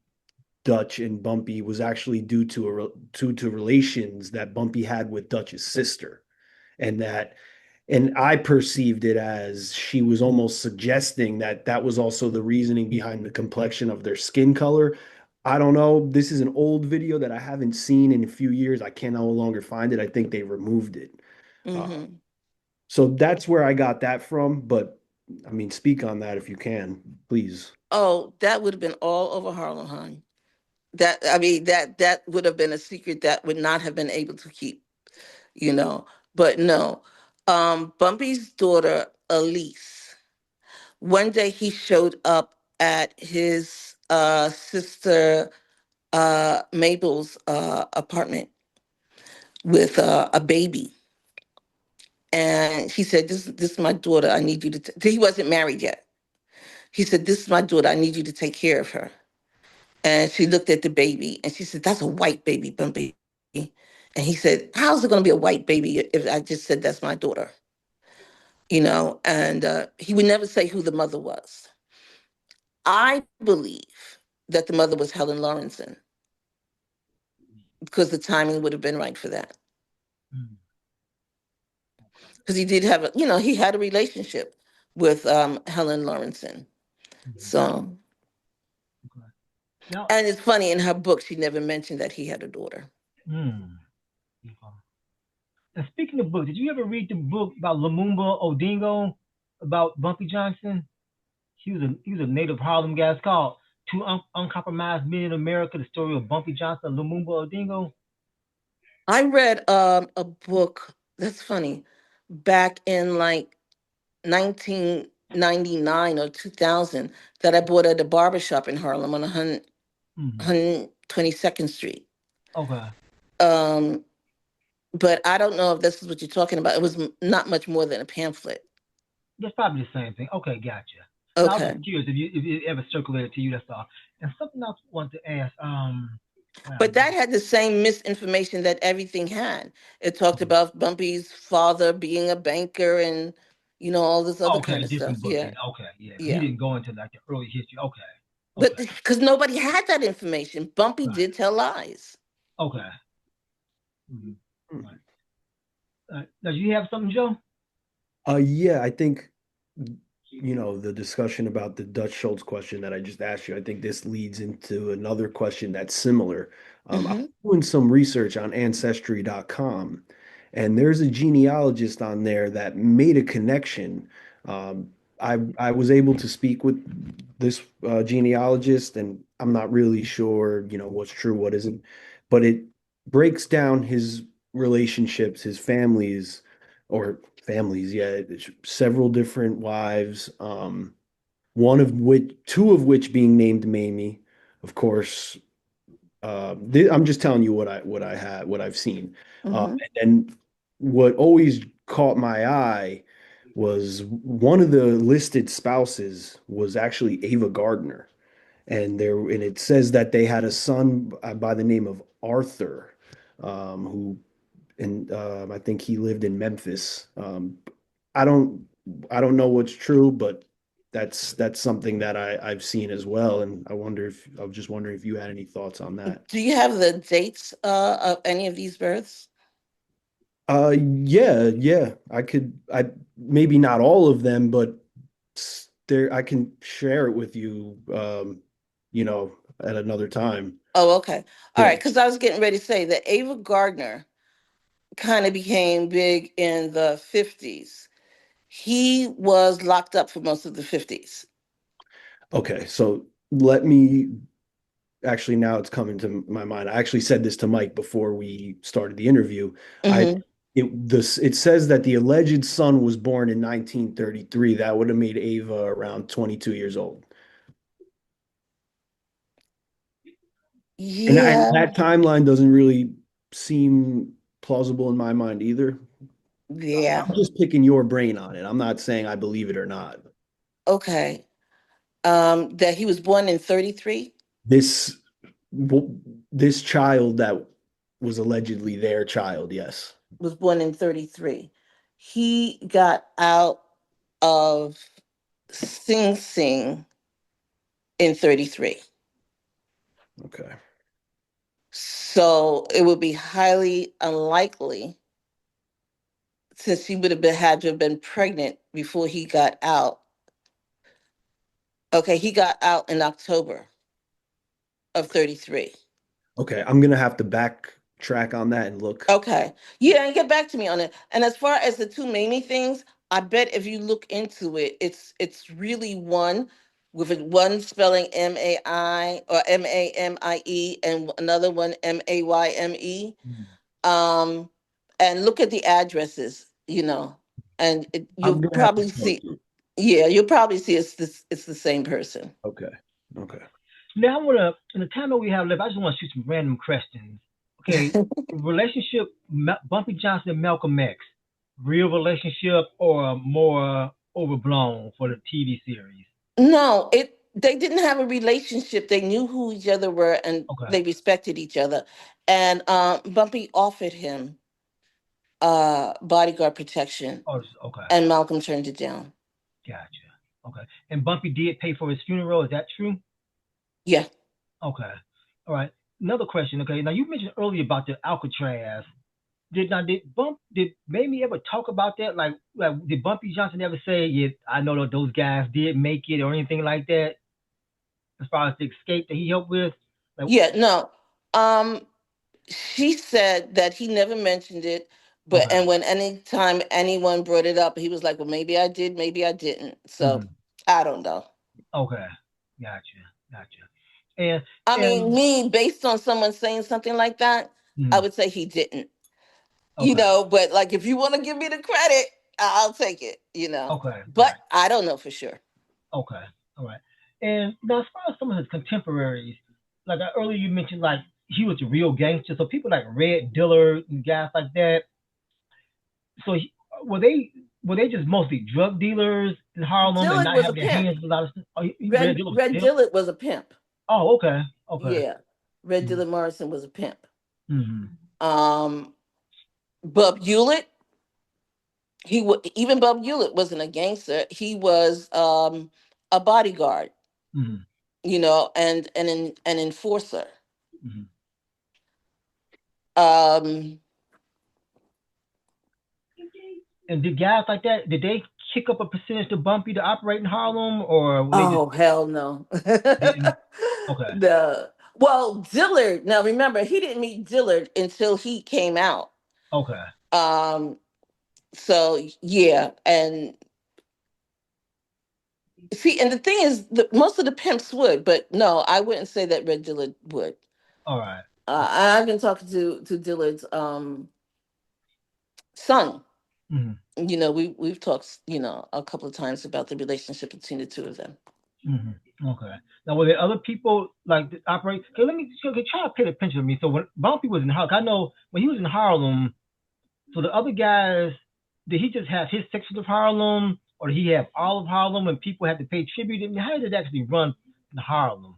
Dutch and Bumpy was actually due to relations that Bumpy had with Dutch's sister, and I perceived it as she was almost suggesting that that was also the reasoning behind the complexion of their skin color. I don't know. This is an old video that I haven't seen in a few years. I can no longer find it. I think they removed it. Uh, Hmm. so that's where I got that from. But I mean, speak on that if you can, please. Oh, that would have been all over Harlem, hon. That would have been a secret that would not have been able to keep, you know. But no. Bumpy's daughter, Elise, one day he showed up at his sister Mabel's apartment, with a baby. And he said, this is my daughter. I need you to he wasn't married yet. He said, this is my daughter. I need you to take care of her. And she looked at the baby and she said, that's a white baby, Bumpy. And he said, how's it going to be a white baby if I just said that's my daughter? And he would never say who the mother was. I believe that the mother was Helen Lawrenson because the timing would have been right for that. Mm. Because he did have he had a relationship with Helen Lawrenson. Mhm. So, Okay. Now, and it's funny, in her book, she never mentioned that he had a daughter. mm, okay. Now, speaking of books, did you ever read the book about Lumumba Odingo about Bumpy Johnson? He was a native Harlem guy. It's called Two Uncompromised Men in America: The Story of Bumpy Johnson and Lumumba Odingo. I read a book, that's funny, back in like 1999 or 2000 that I bought at a barbershop in Harlem on Mm. 122nd Street. Okay, Um, but I don't know if this is what you're talking about. It was not much more than a pamphlet. that's probably the same thing. Okay, gotcha. Now I was Okay. just curious if it ever circulated to you. That's all. And something else I wanted to ask. Where I But go? that had the same misinformation that everything had. It talked about Bumpy's father being a banker and, all this other Okay, kind of stuff. different book Yeah. then. Okay, yeah. He Yeah. didn't go into like the early history. Okay, But okay, because nobody had that information, Bumpy right, did tell lies. okay. Mm-hmm. Hmm. Right. Now, do you have something, Joe? Yeah, I think, the discussion about the Dutch Schultz question that I just asked you, I think this leads into another question that's similar. I'm Hmm. doing some research on ancestry.com, and there's a genealogist on there that made a connection. Um, I was able to speak with this genealogist, and I'm not really sure, what's true, what isn't, but it breaks down his relationships, his families, yeah, several different wives, two of which being named Mamie, of course. I'm just telling you what I've seen. Hmm. And what always caught my eye was one of the listed spouses was actually Ava Gardner, and it says that they had a son by the name of Arthur, who and I think he lived in Memphis. I don't I don't know what's true, but that's something that I've seen as well, and I was just wondering if you had any thoughts on that. Do you have the dates of any of these births? Yeah, I maybe not all of them, but there I can share it with you, at another time. Oh, okay. All Yeah. right. Because I was getting ready to say that Ava Gardner kind of became big in the 50s. He was locked up for most of the 50s. Okay, so let me actually now it's coming to my mind. I actually said this to Mike before we started the interview. I Hmm. it says that the alleged son was born in 1933. That would have made Ava around 22 years old. And Yeah. that timeline doesn't really seem plausible in my mind either. Yeah. I'm just picking your brain on it. I'm not saying I believe it or not. Okay. That he was born in 33, This this child that was allegedly their child, yes. was born in 33. He got out of Sing Sing in 33. Okay. So it would be highly unlikely, since he would have had to have been pregnant before he got out. Okay, he got out in October of 33. Okay, I'm gonna have to backtrack on that and look. Okay. Yeah, and get back to me on it. And as far as the two Mamie things, I bet if you look into it, it's really one with one spelling MAI or MAMIE and another one MAYME. Mm. Um, and look at the addresses, and I'm you'll gonna have to probably look. see. Yeah, you'll probably see it's the same person. Okay. Okay. Now, in the time that we have left, I just want to shoot some random questions. Okay, relationship Bumpy Johnson and Malcolm X, real relationship or more overblown for the TV series? No, it they didn't have a relationship. They knew who each other were and Okay. they respected each other. And Bumpy offered him bodyguard protection, Oh, okay. and Malcolm turned it down. Gotcha. Okay. And Bumpy did pay for his funeral. Is that true? Yeah. Okay. All right. Another question. Okay. Now you mentioned earlier about the Alcatraz. Did Mamie ever talk about that? Like did Bumpy Johnson ever say, "Yeah, I know that those guys did make it" or anything like that? As far as the escape that he helped with, like Yeah, no. Um she said that he never mentioned it, but okay, and when anytime anyone brought it up, he was like, "Well, maybe I did, maybe I didn't." So hmm I don't know. okay, gotcha, gotcha, and I mean, and me, based on someone saying something like that, I mhm, would say he didn't. okay, But like if you want to give me the credit, I'll take it. okay, But gotcha, I don't know for sure. okay, all right. And now, as far as some of his contemporaries, like earlier you mentioned, like he was a real gangster, so people like Red Dillard and guys like that. So were they just mostly drug dealers in Harlem and Dillard not was a having their pimp. hands in a lot of stuff? Oh, Red Red Dillard was a Red pimp. Dillard was a pimp. Oh, okay, okay. Yeah. Red Mm-hmm. Dillard Morrison was a pimp. Mm-hmm. Um Bub Hewlett, even Bub Hewlett wasn't a gangster. He was a bodyguard, Mm-hmm. and an enforcer. Mm-hmm. Um And did guys like that, did they kick up a percentage to Bumpy to operate in Harlem, or they just oh hell no. didn't? Okay, No. Well, Dillard, now remember, he didn't meet Dillard until he came out. okay, Um, so yeah, and see, and the thing is, most of the pimps would, but no, I wouldn't say that Red Dillard would. all right. I've been talking to Dillard's son. Mm-hmm. We've talked, a couple of times about the relationship between the two of them. Mm-hmm. Okay. Now, were there other people like that operate? Okay, let me okay, try to paint a picture of me. So when Bumpy was in Harlem, I know when he was in Harlem, so the other guys, did he just have his section of Harlem, or did he have all of Harlem, and people had to pay tribute? I mean, how did it actually run in Harlem?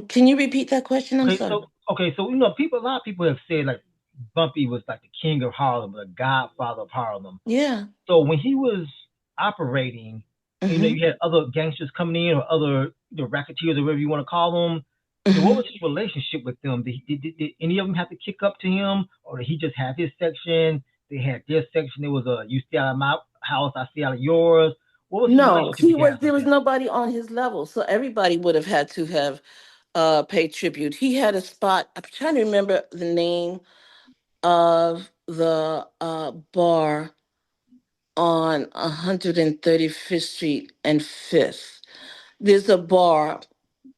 Can you repeat that question? I'm Okay, sorry. so a lot of people have said like Bumpy was like the king of Harlem, the godfather of Harlem. Yeah. So when he was operating, Hmm. you had other gangsters coming in or other racketeers or whatever you want to call them. So what Hmm. was his relationship with them? Did any of them have to kick up to him, or did he just have his section? They had their section. It was a you stay out of my house, I stay out of yours. What was his No, relationship with guys there like was that? nobody on his level, so everybody would have had to have paid tribute. He had a spot. I'm trying to remember the name of the bar on 135th Street and 5th. There's a bar,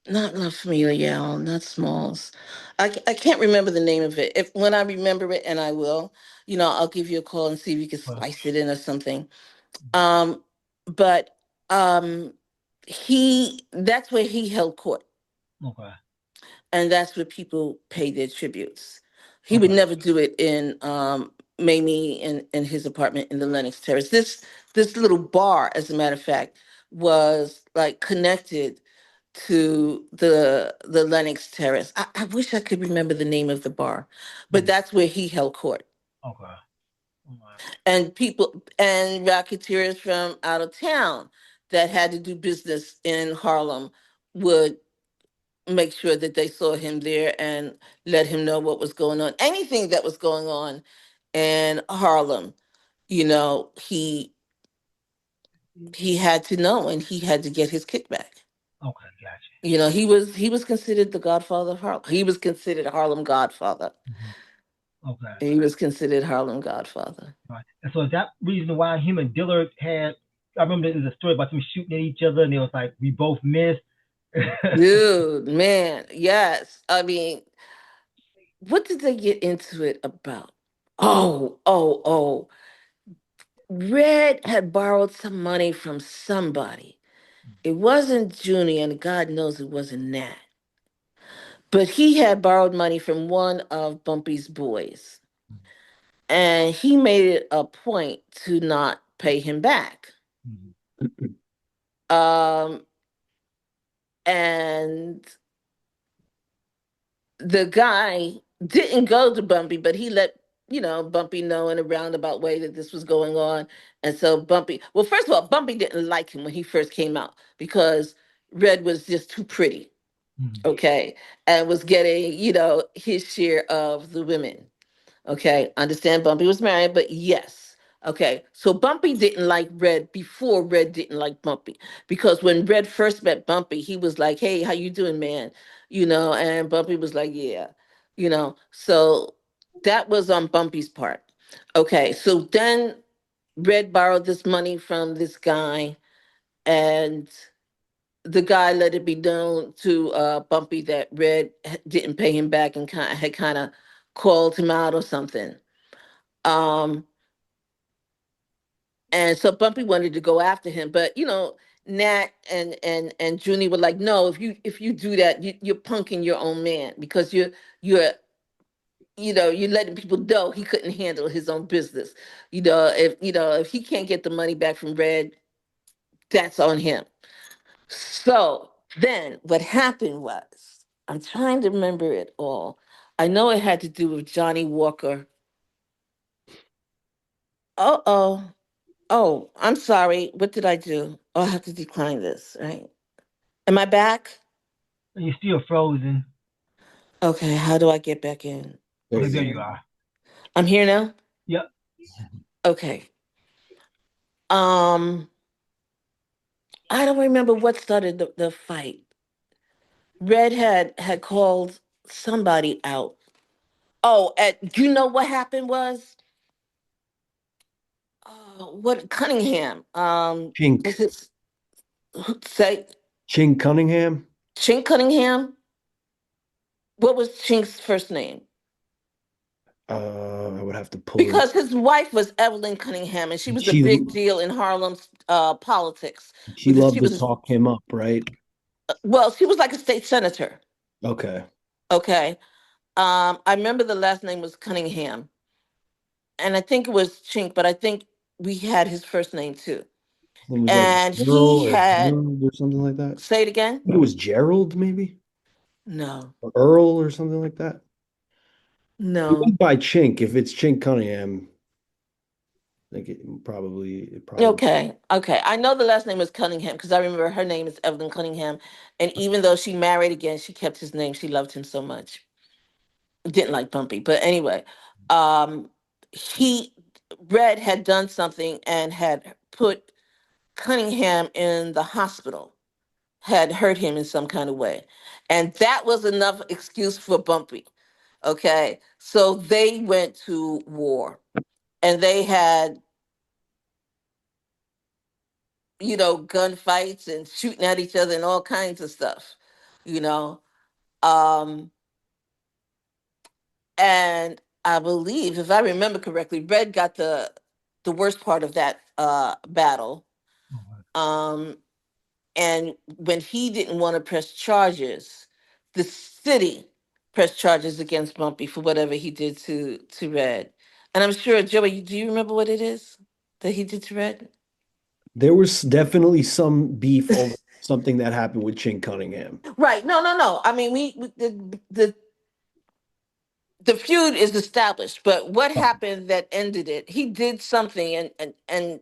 not La Familia, not Smalls. I can't remember the name of it. If when I remember it, and I will, I'll give you a call and see if you can Well, spice it in or something. Um, but he that's where he held court, okay, and that's where people pay their tributes. He would okay, never do it in Mamie in his apartment in the Lenox Terrace. This little bar, as a matter of fact, was like connected to the Lenox Terrace. I wish I could remember the name of the bar, but mm, that's where he held court. okay, all right, And people and racketeers from out of town that had to do business in Harlem would make sure that they saw him there and let him know what was going on. Anything that was going on in Harlem, he had to know and he had to get his kickback. okay, gotcha. He was considered the godfather of Harlem. He was considered Harlem Godfather. Hmm. Okay, He was considered Harlem Godfather. right. And so is that reason why him and Dillard had? I remember there was a story about them shooting at each other, and it was like we both missed. Dude, man, yes. I mean, what did they get into it about? Oh, oh, oh. Red had borrowed some money from somebody. It wasn't Junie, and God knows it wasn't Nat. but he had borrowed money from one of Bumpy's boys, and he made it a point to not pay him back. Mhm. Um, and the guy didn't go to Bumpy, but he let Bumpy know in a roundabout way that this was going on. And so Bumpy, well, first of all, Bumpy didn't like him when he first came out because Red was just too pretty, Mhm. okay, and was getting his share of the women. Okay, understand Bumpy was married, but yes. Okay, so Bumpy didn't like Red before Red didn't like Bumpy, because when Red first met Bumpy, he was like, "Hey, how you doing, man?" And Bumpy was like, "Yeah," So that was on Bumpy's part. Okay, so then Red borrowed this money from this guy, and the guy let it be known to Bumpy that Red didn't pay him back and had kind of called him out or something. Um, and so Bumpy wanted to go after him, but Nat and Junie were like, no, if you do that, you're punking your own man, because you're you're letting people know he couldn't handle his own business. If he can't get the money back from Red, that's on him. So then what happened was, I'm trying to remember it all. I know it had to do with Johnny Walker. Oh, oh, I'm sorry. What did I do? Oh, I have to decline this, right? Am I back? You're still frozen. Okay, how do I get back in? There Okay, Let's you there go. you see. are. I'm here now? Yep. Okay. Um, I don't remember what started the fight. Red had called somebody out. Oh, do you know what happened was? What Cunningham? Chink. Is it say Chink Cunningham. Chink Cunningham? What was Chink's first name? I would have to pull it. Because his wife was Evelyn Cunningham, and she was a She big deal in Harlem's politics she because loved she to was, talk him up, right? well, she was like a state senator. Okay. Okay, I remember the last name was Cunningham, and I think it was Chink, but I think we had his first name too. It was like And Earl he or had, Gerald or something like that. say it again. It was Gerald, maybe, No, or Earl or something like that. He no. went by Chink. If it's Chink Cunningham, I think it probably. Okay, okay. I know the last name was Cunningham because I remember her name is Evelyn Cunningham, and even though she married again, she kept his name. She loved him so much. Didn't like Bumpy, but anyway, um, he Red had done something and had put Cunningham in the hospital, had hurt him in some kind of way, and that was enough excuse for Bumpy. Okay, so they went to war, and they had gunfights and shooting at each other and all kinds of stuff, you know. Um, and I believe, if I remember correctly, Red got the worst part of that battle. Um, and when he didn't want to press charges, the city pressed charges against Bumpy for whatever he did to Red. And I'm sure, Joey, do you remember what it is that he did to Red? There was definitely some beef over something that happened with Chink Cunningham. Right. No, no, no. I mean, the feud is established, but what happened that ended it? He did something, and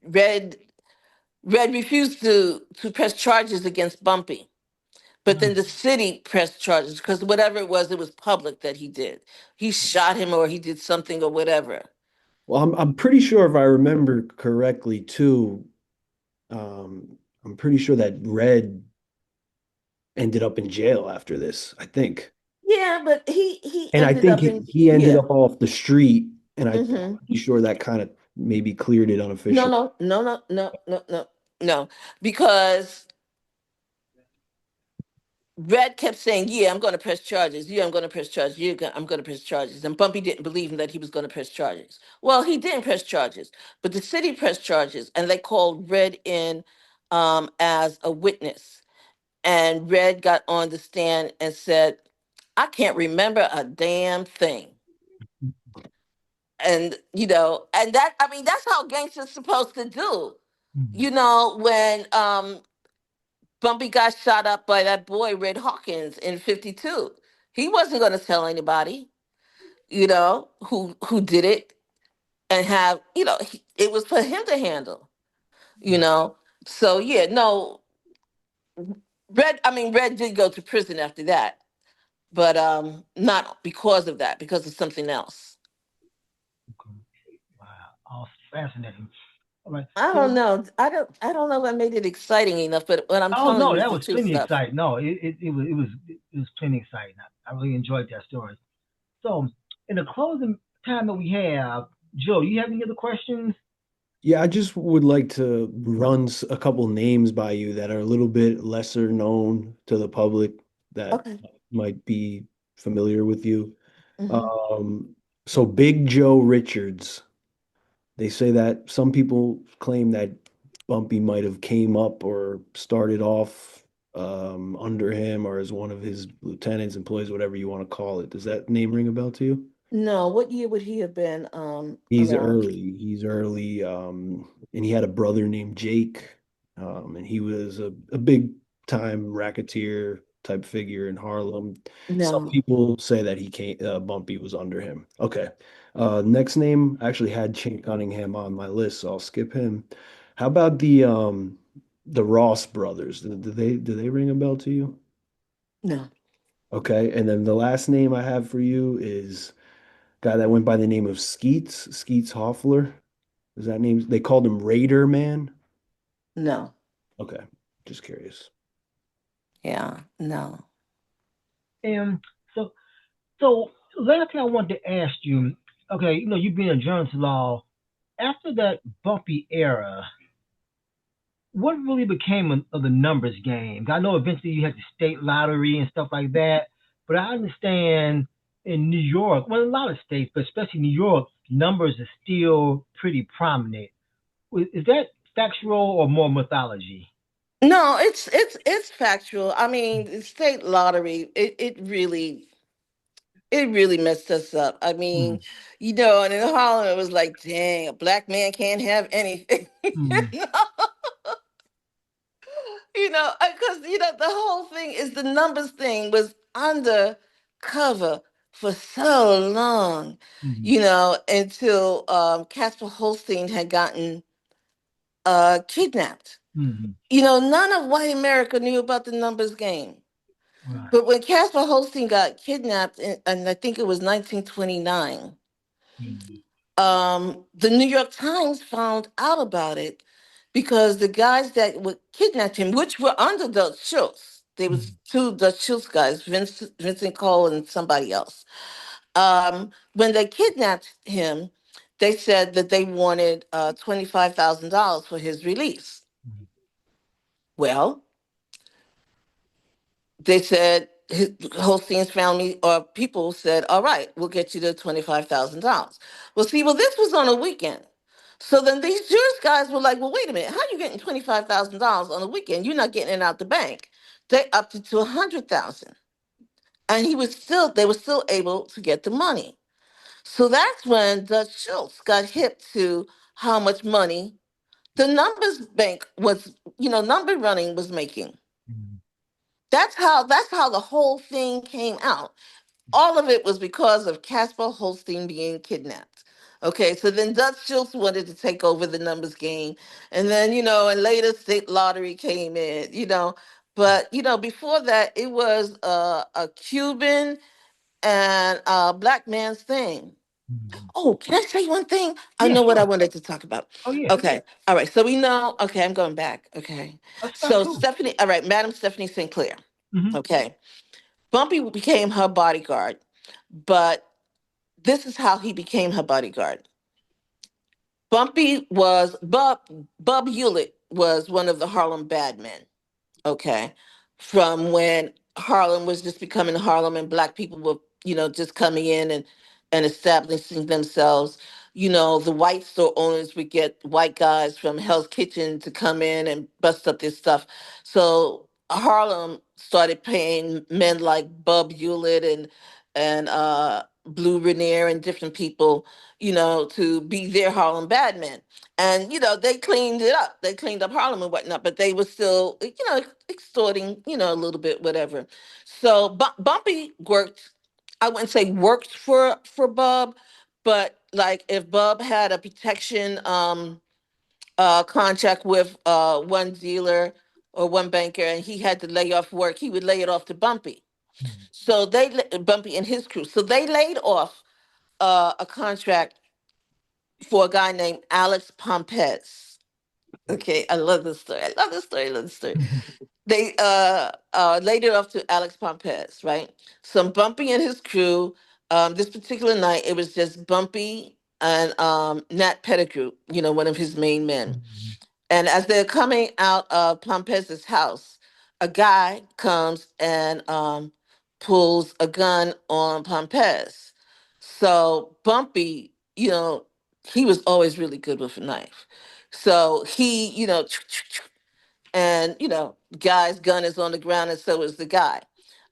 Red Red refused to press charges against Bumpy, but then the city pressed charges because whatever it was public that he did. He shot him or he did something or whatever. Well, I'm pretty sure if I remember correctly too, I'm pretty sure that Red ended up in jail after this, I think. Yeah, but he And I ended think up he, in, he ended yeah. up off the street, and I'm Hmm. pretty sure that kind of maybe cleared it No, unofficially. no, no, no, no, no, no, no, because Red kept saying, "Yeah, I'm going to press charges. Yeah, I'm going to press charges. I'm going to press charges." And Bumpy didn't believe him that he was going to press charges. Well, he didn't press charges, but the city pressed charges, and they called Red in as a witness. And Red got on the stand and said, I can't remember a damn thing. And, and that, I mean, that's how gangsters supposed to do. Mm, When Bumpy got shot up by that boy, Red Hawkins, in 52, he wasn't going to tell anybody, who did it and it was for him to handle, you right. know. So, yeah, no, Red did go to prison after that, but not because of that, because of something else. Okay. Wow. All fascinating. All right. I don't So, know. I don't know what made it exciting enough, but what I'm oh telling no, you is that the was true plenty stuff. exciting. No, it was plenty exciting. I really enjoyed that story. So, in the closing time that we have, Joe, you have any other questions? Yeah, I just would like to run a couple names by you that are a little bit lesser known to the public that Okay. might be familiar with you. Hmm. Um, so Big Joe Richards. They say that some people claim that Bumpy might have came up or started off under him or as one of his lieutenants, employees, whatever you want to call it. Does that name ring a bell to you? No, what year would he have been He's around? early. He's early. And he had a brother named Jake. And he was a big time racketeer type figure in Harlem. Some No, people say that he came, Bumpy was under him. Okay. Next name, I actually had Chet Cunningham on my list, so I'll skip him. How about the Ross brothers? Do they ring a bell to you? no, Okay. And then the last name I have for you is guy that went by the name of Skeets Hoffler. Is that name? They called him Raider Man. no. Okay, just curious. Yeah, no. And so, so last thing I wanted to ask you. Okay, you've been a journalist law after that bumpy era. What really became of the numbers game? I know eventually you had the state lottery and stuff like that, but I understand in New York, well, a lot of states, but especially New York, numbers are still pretty prominent. Is that factual or more mythology? No, it's factual. I mean, the state lottery, it really messed us up. I Mm, mean, and in Holland it was like, dang, a black man can't have anything. mm, Because the whole thing is the numbers thing was undercover for so long, mm, until Casper Holstein had gotten kidnapped. mm, None of white America knew about the numbers game. right. But when Casper Holstein got kidnapped, and I think it was 1929, Mm, the New York Times found out about it because the guys that would kidnap him, which were under Dutch Schultz, there was mm, two Dutch Schultz guys, Vincent Cole and somebody else. When they kidnapped him, they said that they wanted $25,000 for his release. mm, Well, they said Holstein's family or people said, "All right, we'll get you the $25,000." Well, this was on a weekend, so then these Jewish guys were like, "Well, wait a minute, how are you getting $25,000 on a weekend? You're not getting it out the bank." They upped it to 100,000, and they were still able to get the money. So that's when Dutch Schultz got hip to how much money the numbers bank was, number running was making. mm, That's how the whole thing came out. All of it was because of Casper Holstein being kidnapped. Okay, so then Dutch Schultz wanted to take over the numbers game, and then and later state lottery came in. But before that it was a Cuban and a black man's thing. mm. Oh, can I say one thing? I Yeah, know what I sure. wanted to talk about. Oh yeah, Okay, all right. So we know. Okay, I'm going back. Okay, that's so cool. Stephanie. All right, Madam Stephanie Sinclair. Hmm. Okay, Bumpy became her bodyguard, but this is how he became her bodyguard. Bub Hewlett was one of the Harlem bad men. Okay, from when Harlem was just becoming Harlem and black people were just coming in and establishing themselves. The white store owners would get white guys from Hell's Kitchen to come in and bust up their stuff. So Harlem started paying men like Bub Hewlett and Blue Rainier and different people, to be their Harlem bad men. And they cleaned it up. They cleaned up Harlem and whatnot, but they were still, extorting, a little bit, whatever. So Bumpy worked. I wouldn't say worked for Bub, but like if Bub had a protection contract with one dealer or one banker, and he had to lay off work, he would lay it off to Bumpy. So Bumpy and his crew. So they laid off a contract for a guy named Alex Pompez. Okay, I love this story. I love this story. I love this story. They laid it off to Alex Pompez, right? So Bumpy and his crew. This particular night, it was just Bumpy and Nat Pettigrew, one of his main men. And as they're coming out of Pompez's house, a guy comes and pulls a gun on Pompez. So Bumpy, he was always really good with a knife. So he, and guy's gun is on the ground, and so is the guy.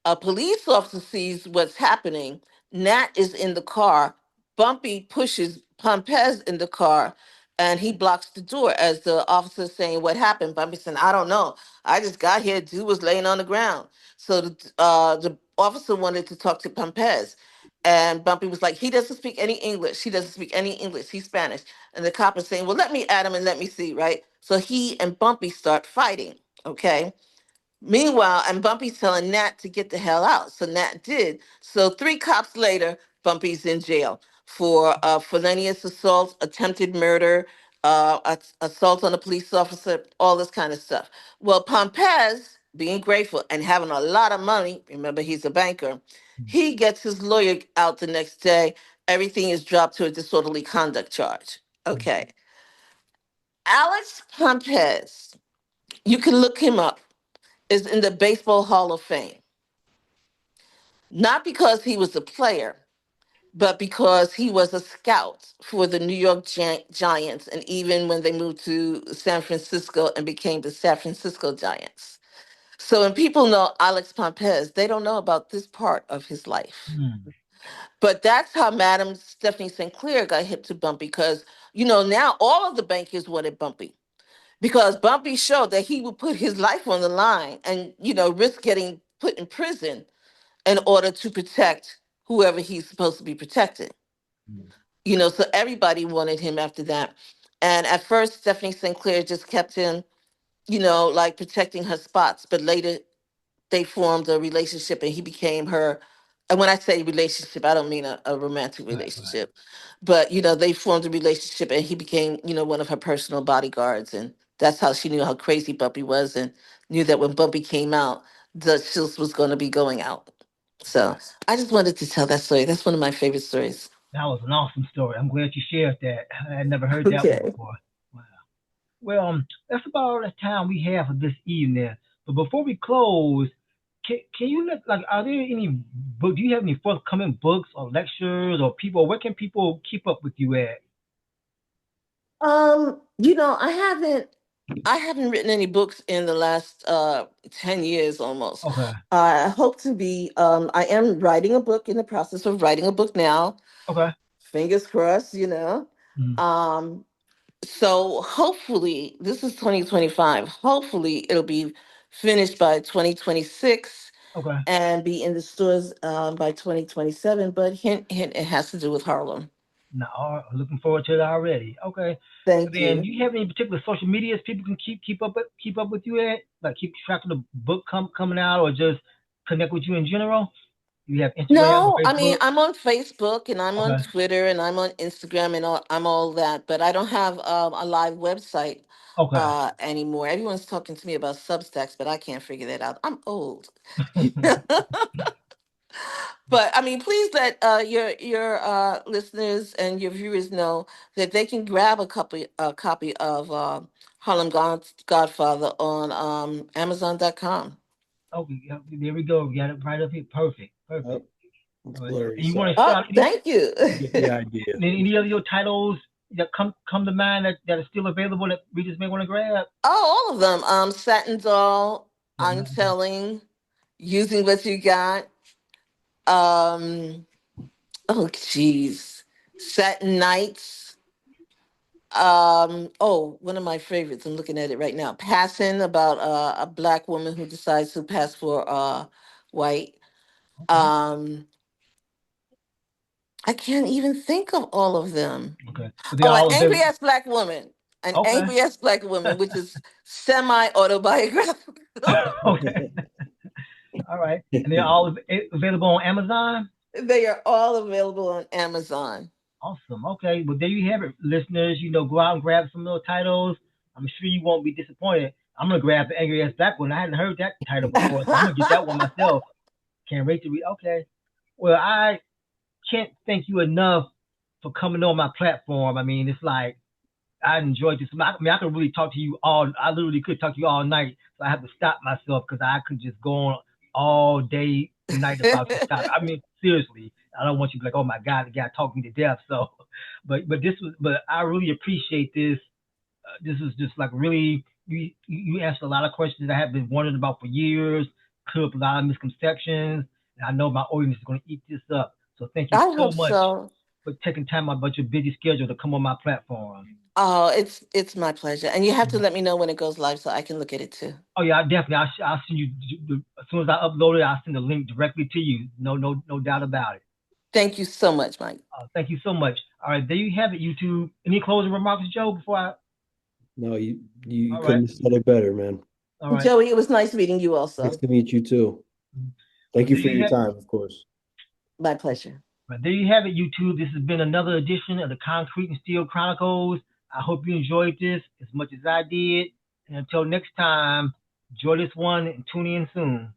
A police officer sees what's happening. Nat is in the car. Bumpy pushes Pompez in the car, and he blocks the door as the officer is saying, "What happened?" Bumpy saying, "I don't know. I just got here. Dude was laying on the ground." So the officer wanted to talk to Pompez. And Bumpy was like, "He doesn't speak any English. He doesn't speak any English. He's Spanish." And the cop is saying, "Well, let me at him and let me see," right? So he and Bumpy start fighting. Okay. Meanwhile, and Bumpy's telling Nat to get the hell out. So Nat did. So 3 cops later, Bumpy's in jail for felonious assault, attempted murder, assault on a police officer, all this kind of stuff. Well, Pompez, being grateful and having a lot of money, remember he's a banker, he gets his lawyer out the next day. Everything is dropped to a disorderly conduct charge. Okay. Alex Pompez, you can look him up, is in the Baseball Hall of Fame. Not because he was a player, but because he was a scout for the New York Giants, and even when they moved to San Francisco and became the San Francisco Giants. So when people know Alex Pompez, they don't know about this part of his life. But that's how Madam Stephanie St. Clair got hip to Bumpy, because, now all of the bankers wanted Bumpy, because Bumpy showed that he would put his life on the line and, risk getting put in prison in order to protect whoever he's supposed to be protecting. So everybody wanted him after that. And at first, Stephanie St. Clair just kept him, like protecting her spots. But later, they formed a relationship and he became her. And when I say relationship, I don't mean a romantic relationship, but, they formed a relationship and he became, one of her personal bodyguards. And that's how she knew how crazy Bumpy was, and knew that when Bumpy came out, the Shills was going to be going out. So I just wanted to tell that story. That's one of my favorite stories. That was an awesome story. I'm glad you shared that. I had never heard that one Okay. before. Wow. Well, that's about all the time we have for this evening. But before we close, can you are there any book? Do you have any forthcoming books or lectures or people? Where can people keep up with you at? I haven't written any books in the last 10 years almost. Okay. I hope to be I am writing a book, in the process of writing a book now. Okay. Fingers crossed. Mm. Um so hopefully this is 2025. Hopefully it'll be finished by 2026 Okay. and be in the stores by 2027, but hint hint, it has to do with Harlem. No, looking forward to it already. Okay. So Thank then, do you. you have any particular social medias people can keep up with you at? Like keep track of the book coming out, or just connect with you in general? You have Instagram or No, I mean, Facebook? I'm on Facebook and I'm on Okay. Twitter and I'm on Instagram and I'm all that, but I don't have a live website Okay. anymore. Everyone's talking to me about Substacks, but I can't figure that out. I'm old. But I mean, please let your listeners and your viewers know that they can grab a copy of Godfather on Amazon.com. Okay. Yeah, there we go. We got it right up here. Perfect. Oh, Perfect. it's All right. blurry. And you want Sorry. to Oh, shout thank you. You get the idea. any of your titles that come to mind that are still available that readers may want to grab? Oh, all of them. Satin Doll. I'm telling, using what you got. Um, oh, geez. Satin Nights. Oh, one of my favorites. I'm looking at it right now. Passing, about a black woman who decides to pass for white. Okay. Um, I can't even think of all of them. Okay. But they're Oh, an all angry available. ass black woman. An Okay. angry ass black woman, which is semi autobiographical. Okay. All right. And they're all available on Amazon? They are all available on Amazon. Awesome. Okay. Well, there you have it, listeners. Go out and grab some little titles. I'm sure you won't be disappointed. I'm gonna grab the Angry Ass Black one. I hadn't heard that title before, so I'm gonna get that one myself. Can't wait to read. Okay. Well, I can't thank you enough for coming on my platform. I mean, it's like I enjoyed this. I mean, I could really talk to you all. I literally could talk to you all night. So I have to stop myself because I could just go on all day tonight about this topic. I mean, seriously, I don't want you to be like, oh my God, the guy talked me to death. So, but I really appreciate this. This is just like really, you answered a lot of questions that I have been wondering about for years. Clear up a lot of misconceptions. And I know my audience is going to eat this up. So thank you I so hope much so. for taking time out about your busy schedule to come on my platform. Oh, it's my pleasure. And you have to let me know when it goes live so I can look at it too. Oh yeah, definitely. I'll send you as soon as I upload it. I'll send the link directly to you. No doubt about it. Thank you so much, Mike. Thank you so much. All right, there you have it, YouTube. Any closing remarks, Joe? Before I. No, you All right, couldn't have said it better, man. all right. Joey, it was nice meeting you Nice also. to meet you too. Well, Thank you there for you your have. time, of course. My pleasure. But there you have it, YouTube. This has been another edition of the Concrete and Steel Chronicles. I hope you enjoyed this as much as I did. And until next time, enjoy this one and tune in soon.